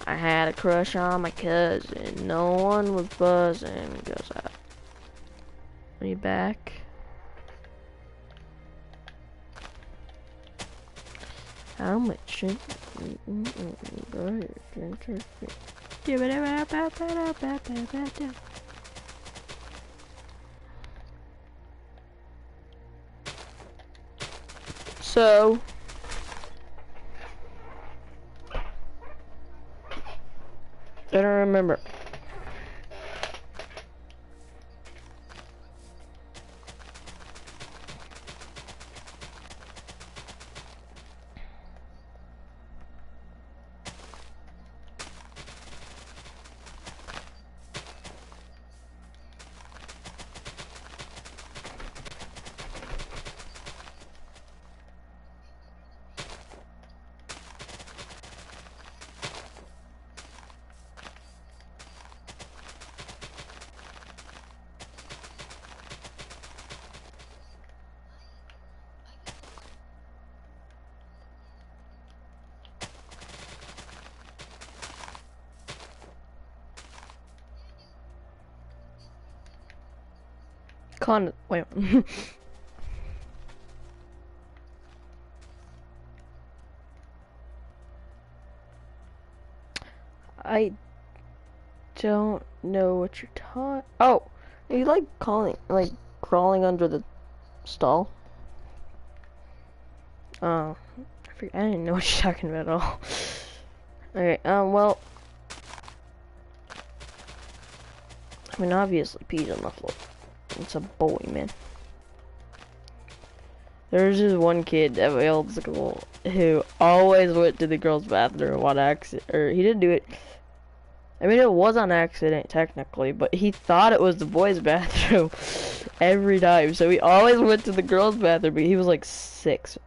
I had a crush on my cousin. No one was buzzing. Cause are you back? How much? So I don't remember. Wait. I don't know what you're talking. Oh, you like crawling under the stall? Oh, I didn't know what you're talking about at all. Okay, well, I mean, obviously, peed on the floor. It's a boy, man. There's this one kid at my old school who always went to the girls' bathroom on accident, or he didn't do it. I mean, it was on accident, technically, but he thought it was the boys' bathroom every time. So he always went to the girls' bathroom, but he was like 6.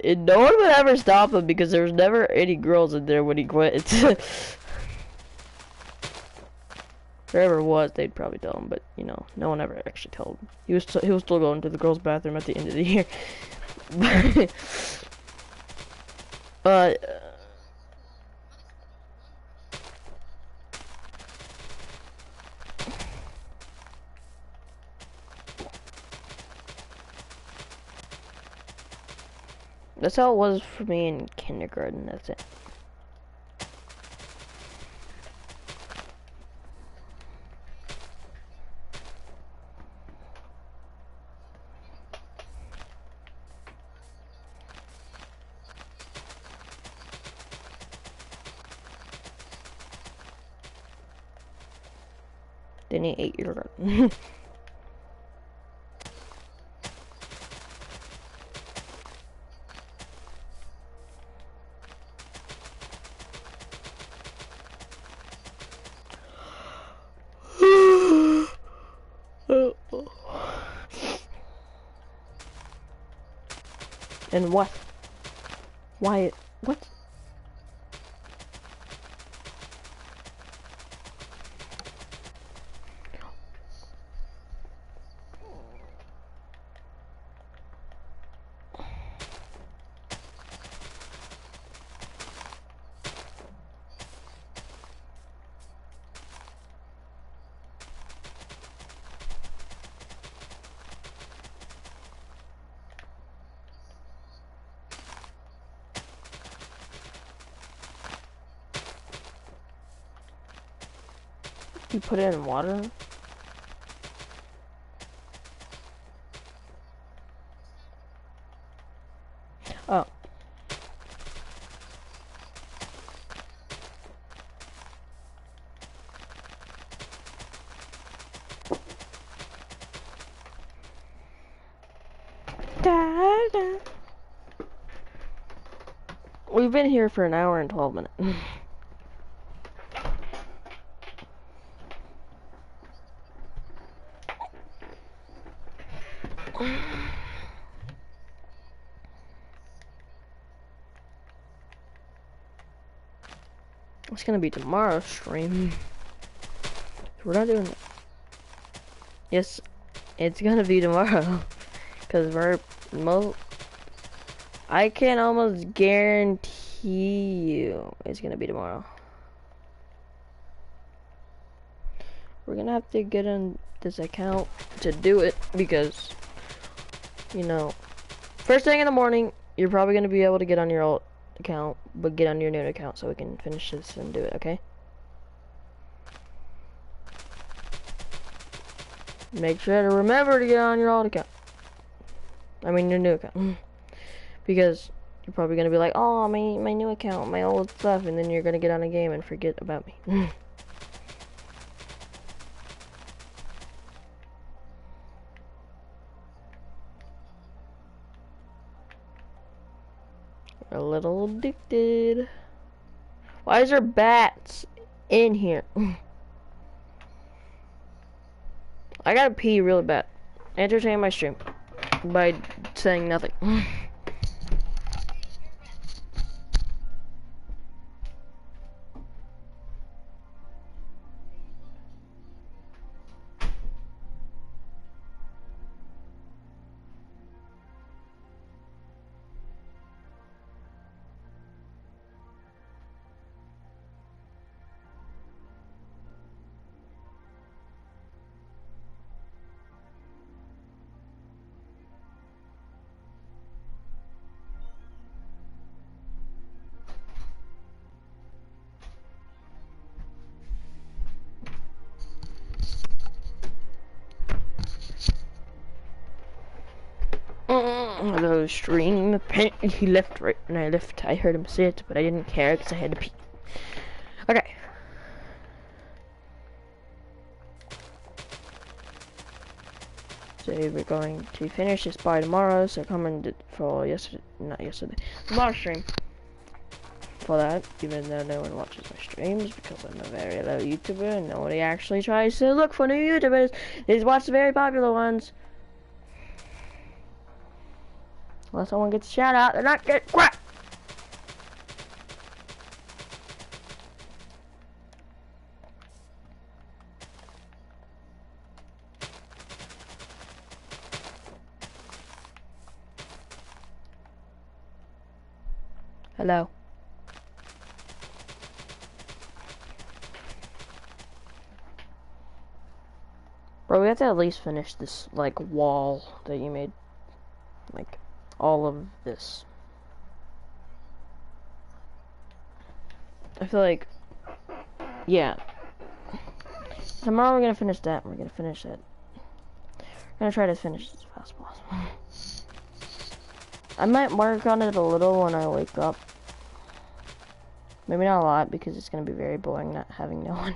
And no one would ever stop him because there was never any girls in there when he quit. Whoever it was, they'd probably tell him, but you know, no one ever actually told him. He was still going to the girls' bathroom at the end of the year. But that's how it was for me in kindergarten. That's it. Then he ate your garden. And what? Why? What? you put it in water? Oh. We've been here for an hour and 12 minutes. It's gonna be tomorrow's stream. We're not doing that. Yes, it's gonna be tomorrow. Cause I can almost guarantee you it's gonna be tomorrow. We're gonna have to get on this account to do it because, you know, first thing in the morning, you're probably gonna be able to get on your old account, but get on your new account so we can finish this and do it, okay? Make sure to remember to get on your old account. I mean your new account. Because you're probably gonna be like, oh, my new account, my old stuff, and then you're gonna get on a game and forget about me. You're a little addicted. Why is there bats in here? I gotta pee really bad. Entertain my stream by saying nothing. Hello, stream. Apparently he left right when I left. I heard him say it, but I didn't care because I had to pee. Okay. So we're going to finish this by tomorrow, so come and for tomorrow's stream. For that, even though no one watches my streams because I'm a very low YouTuber and nobody actually tries to look for new YouTubers. They just watch the very popular ones. Unless someone gets a shout out, they're not getting crap. Hello. Bro, we have to at least finish this, like, wall that you made. Like, all of this. I feel like, yeah. Tomorrow we're gonna finish that, and we're gonna finish that. We're gonna try to finish as fast as possible. I might work on it a little when I wake up. Maybe not a lot, because it's gonna be very boring not having no one.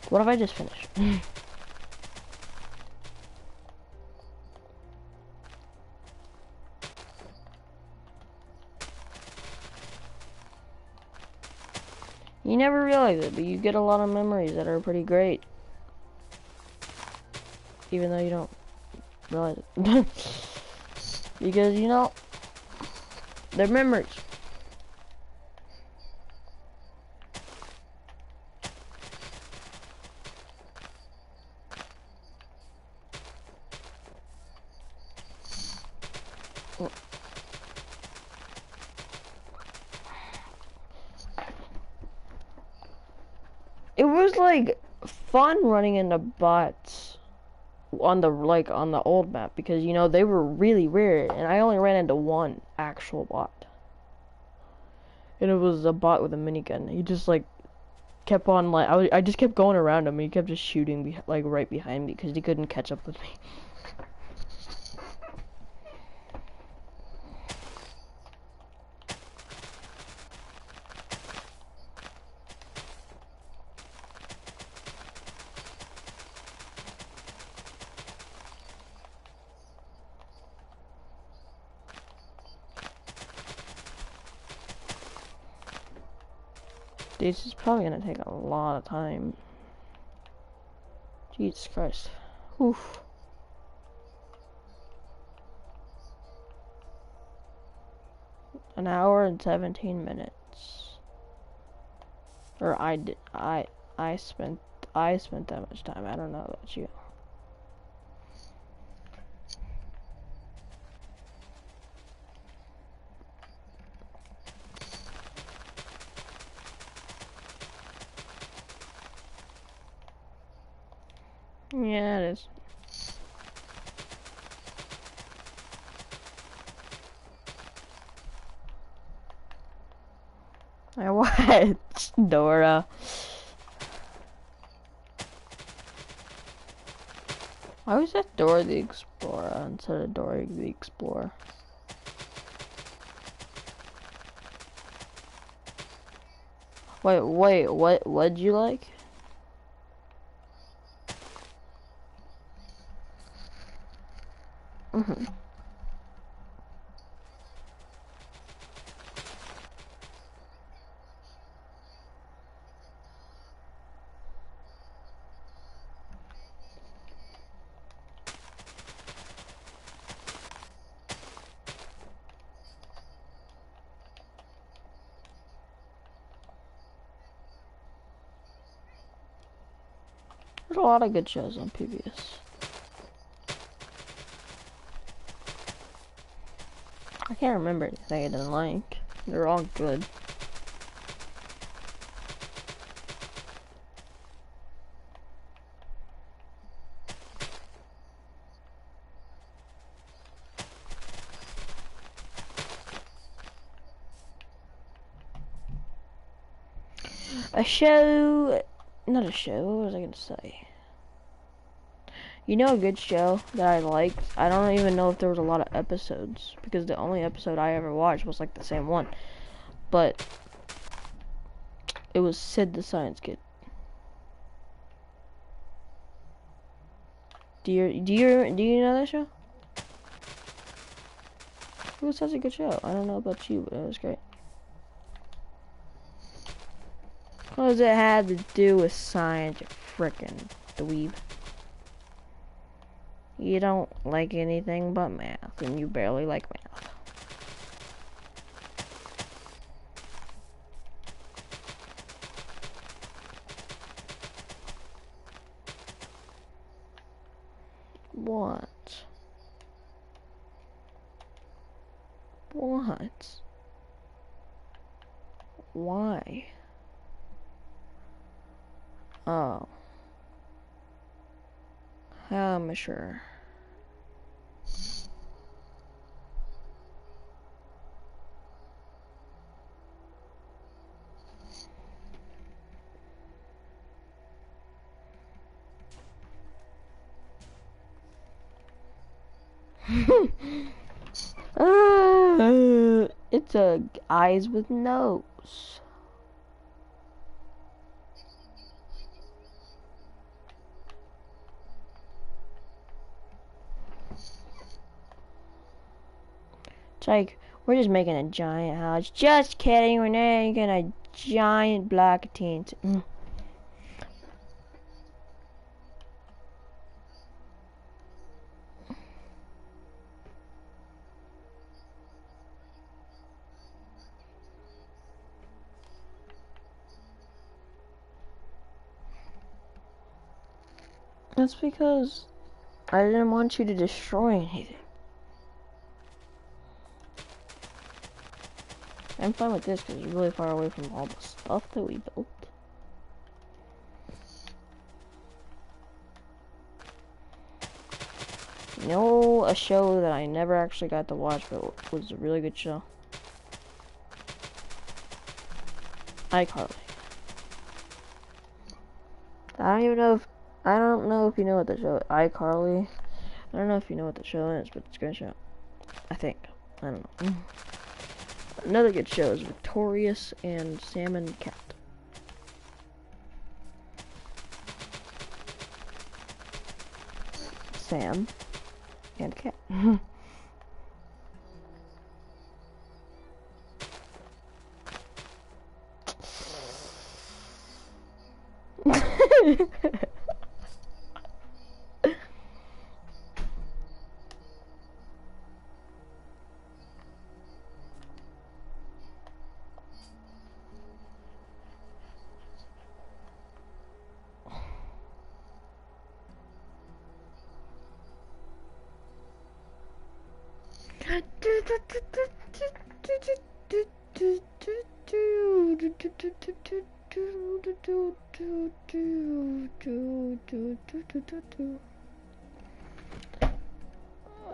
What if I just finish? You never realize it, but you get a lot of memories that are pretty great. Even though you don't realize it. Because, you know, they're memories. It was like fun running into bots on the old map because, you know, they were really rare and I only ran into one actual bot. and it was a bot with a minigun. He just like kept on like I just kept going around him. He kept just shooting like right behind me because he couldn't catch up with me. This is probably gonna take a lot of time. Jesus Christ. Oof. An hour and 17 minutes. Or I spent that much time. I don't know about you. Yeah, it is. I watched Dora. Why was that Dora the Explorer instead of Dora the Explorer? Wait, what'd you like? Mm-hmm. There's a lot of good shows on PBS. I can't remember anything I didn't like. They're all good. A show, not a show, what was I gonna say? You know a good show that I liked? I don't even know if there was a lot of episodes, because the only episode I ever watched was like the same one. But it was Sid the Science Kid. Do you know that show? It was such a good show. I don't know about you, but it was great. What does it have to do with science, you frickin' dweeb? You don't like anything but math, and you barely like math. What? What? Why? Oh. Amateur. It's a eyes with nose. It's like, we're just making a giant house. Just kidding, we're making a giant block of TNT. That's because I didn't want you to destroy anything. I'm fine with this because it's really far away from all the stuff that we built. You know, a show that I never actually got to watch, but was a really good show. iCarly. I don't know if you know what the show iCarly. I don't know if you know what the show is, but it's a great show. I think. I don't know. Another good show is Victorious and Sam and Cat. Sam and Cat.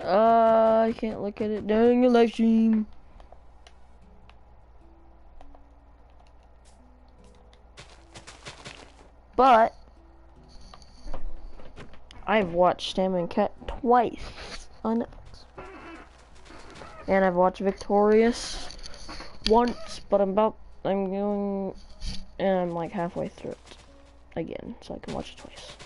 I can't look at it during a live stream. But I've watched Sam and Cat twice on Netflix. And I've watched Victorious once, but I'm going, and I'm like halfway through it again, so I can watch it twice.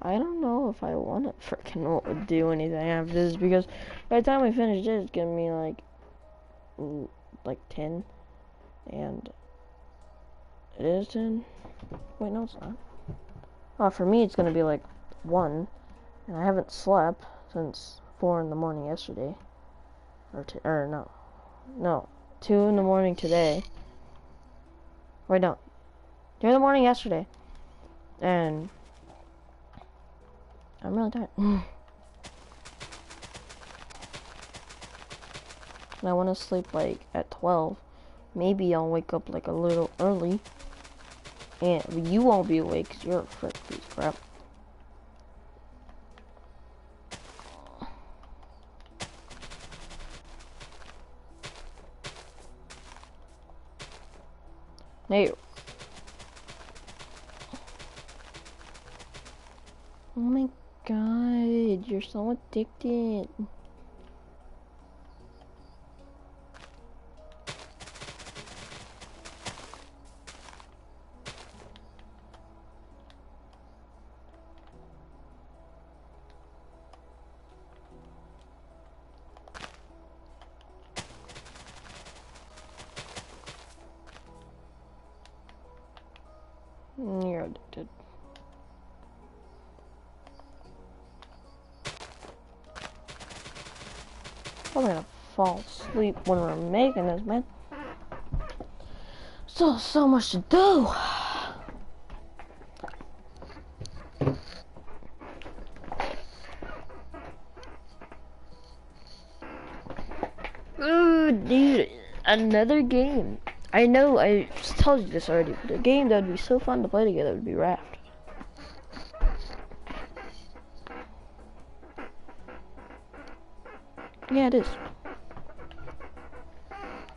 I don't know if I want to freaking do anything after this, because by the time we finish this, it's gonna be like 10, and it is 10. Wait, no, it's not. Oh, for me, it's gonna be like 1, and I haven't slept since 4 in the morning yesterday, or no, 2 in the morning today. Wait, no, 2 in the morning yesterday, and I'm really tired. And I want to sleep like at 12. Maybe I'll wake up like a little early. And you won't be awake because you're a frick piece of crap. Nate. Oh my god, you're so addicted. You're addicted. I'm gonna fall asleep when we're making this, man. So much to do. Ooh, dude, another game. I know I told you this already, but a game that would be so fun to play together would be Raft. Yeah, it is.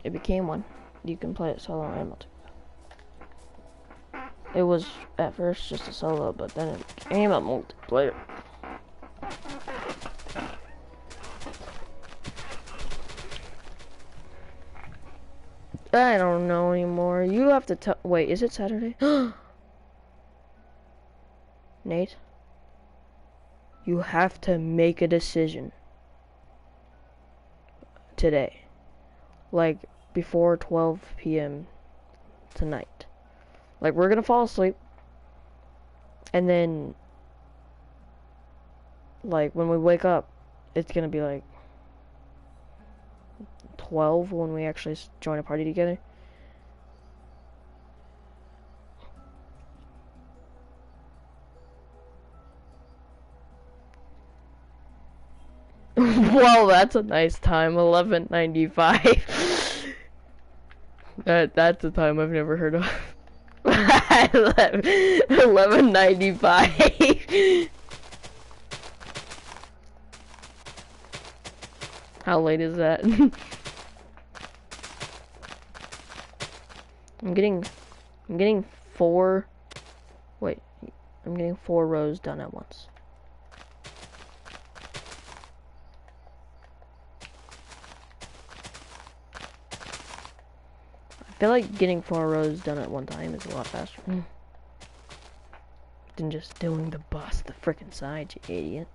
It became one. You can play it solo and multiplayer. It was at first just a solo, but then it became a multiplayer. I don't know anymore. You have to wait, is it Saturday? Nate? You have to make a decision today. Like, before 12 p.m. tonight. Like, we're gonna fall asleep. And then, like, when we wake up, it's gonna be like 12 when we actually join a party together. Well, that's a nice time, 11:95. That's a time I've never heard of. 11:95. How late is that? I'm getting four. Wait, I'm getting 4 rows done at once. I feel like getting 4 rows done at one time is a lot faster than just doing the frickin' side, you idiot.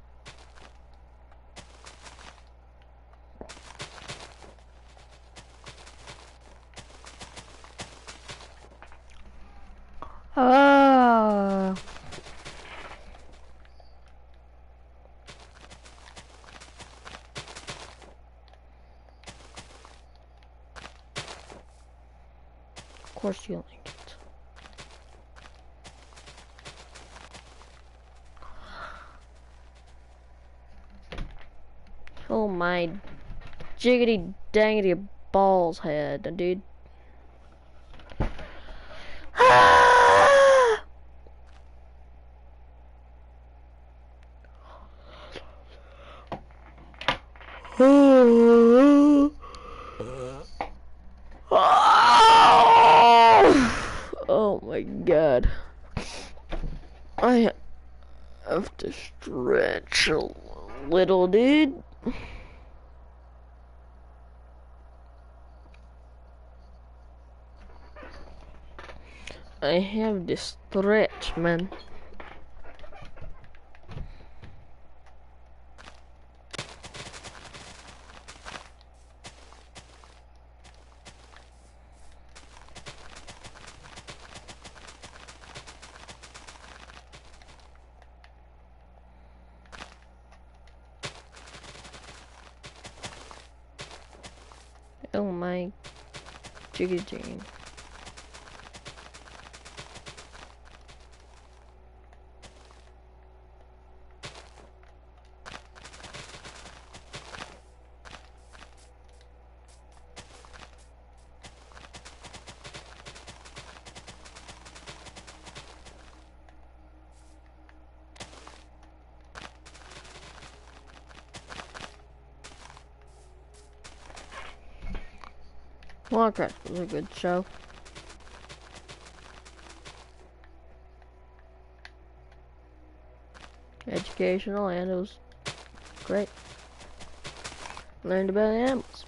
Ah. Of course you like it. Oh my jiggity dangity balls head, dude. Oh my god. I have to stretch a little, dude. I have to stretch, man. Oh my jiggy jane. Warcraft was a good show. Educational, and it was great. Learned about animals.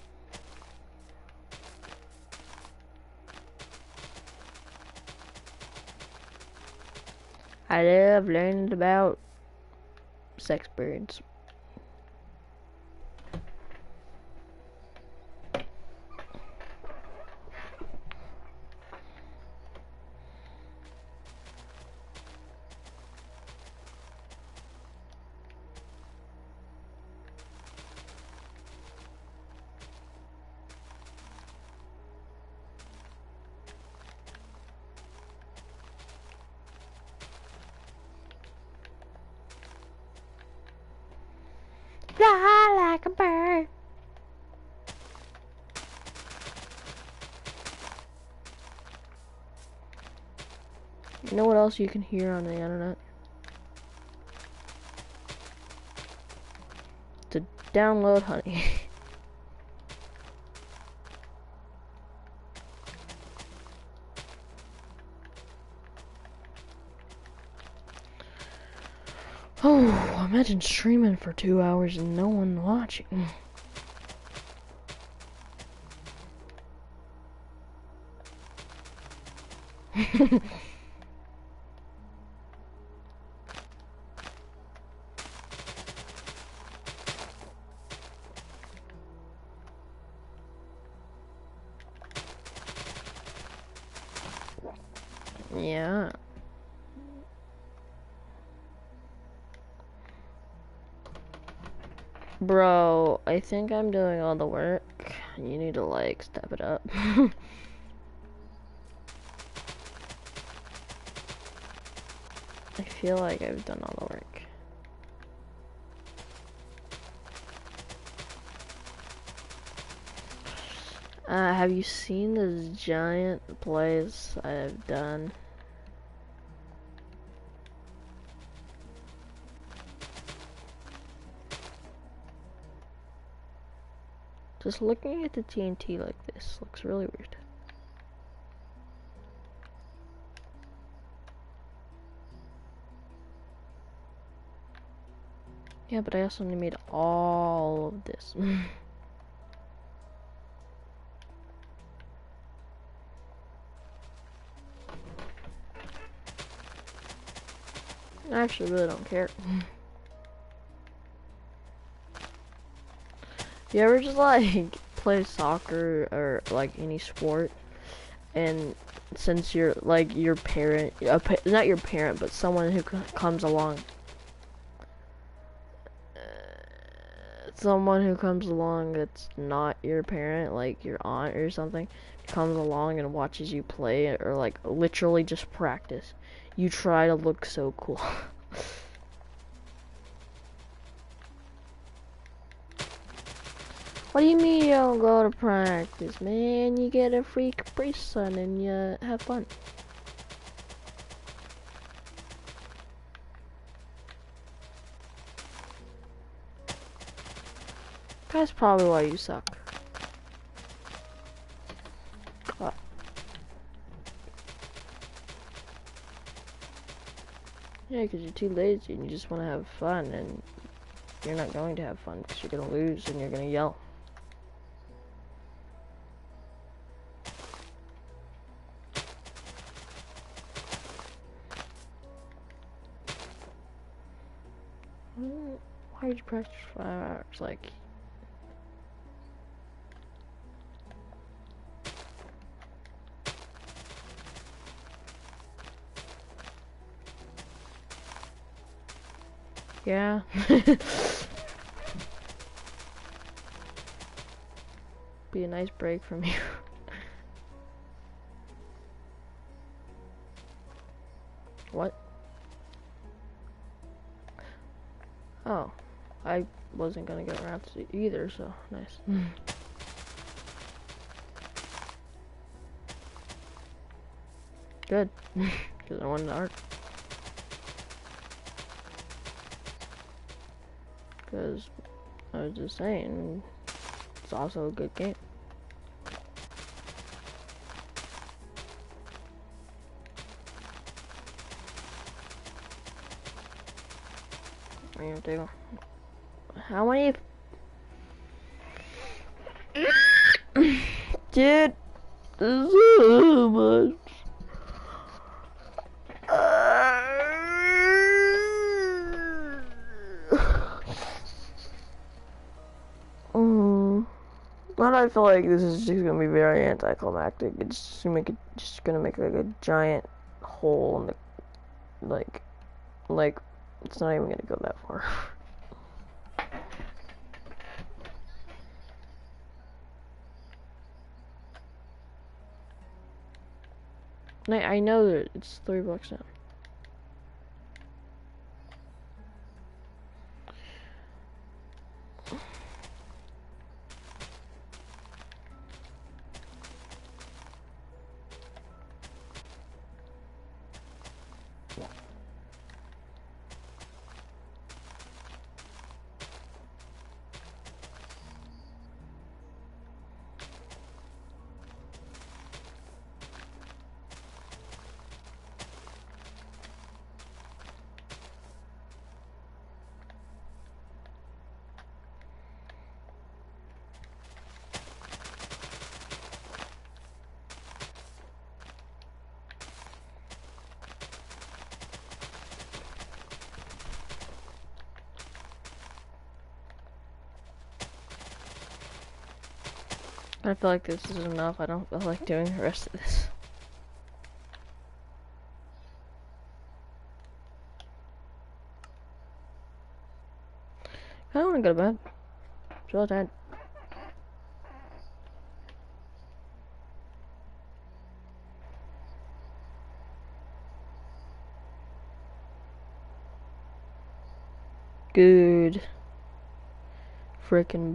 I love learning about sex birds. Fly like a bird. You know what else you can hear on the internet? To download honey. Oh, imagine streaming for 2 hours and no one watching. Yeah. Bro, I think I'm doing all the work. You need to like step it up. I feel like I've done all the work. Have you seen this giant place I've done? Just looking at the TNT like this looks really weird. Yeah, but I also made all of this. I actually really don't care. You ever just like play soccer or like any sport, and since you're like your parent, not your parent, but someone who comes along, that's not your parent, like your aunt or something, comes along and watches you play or like literally just practice, you try to look so cool. What do you mean you don't go to practice, man? You get a free Capri Sun and you have fun. That's probably why you suck. Yeah, because you're too lazy and you just want to have fun, and you're not going to have fun because you're going to lose and you're going to yell. Why did you practice for 5 hours? Like, yeah. Be a nice break from you. What? Oh, I wasn't gonna get around to it either, so nice. Good, because I wanted to art. Because I was just saying, it's also a good game. How many? Dude, so much. But I feel like this is just gonna be very anticlimactic. It's just gonna make like a giant hole in the like it's not even gonna go that far. I know that it's $3 now. I feel like this is enough. I don't feel like doing the rest of this. I don't want to go to bed. It's all tired. Good. Freaking bad.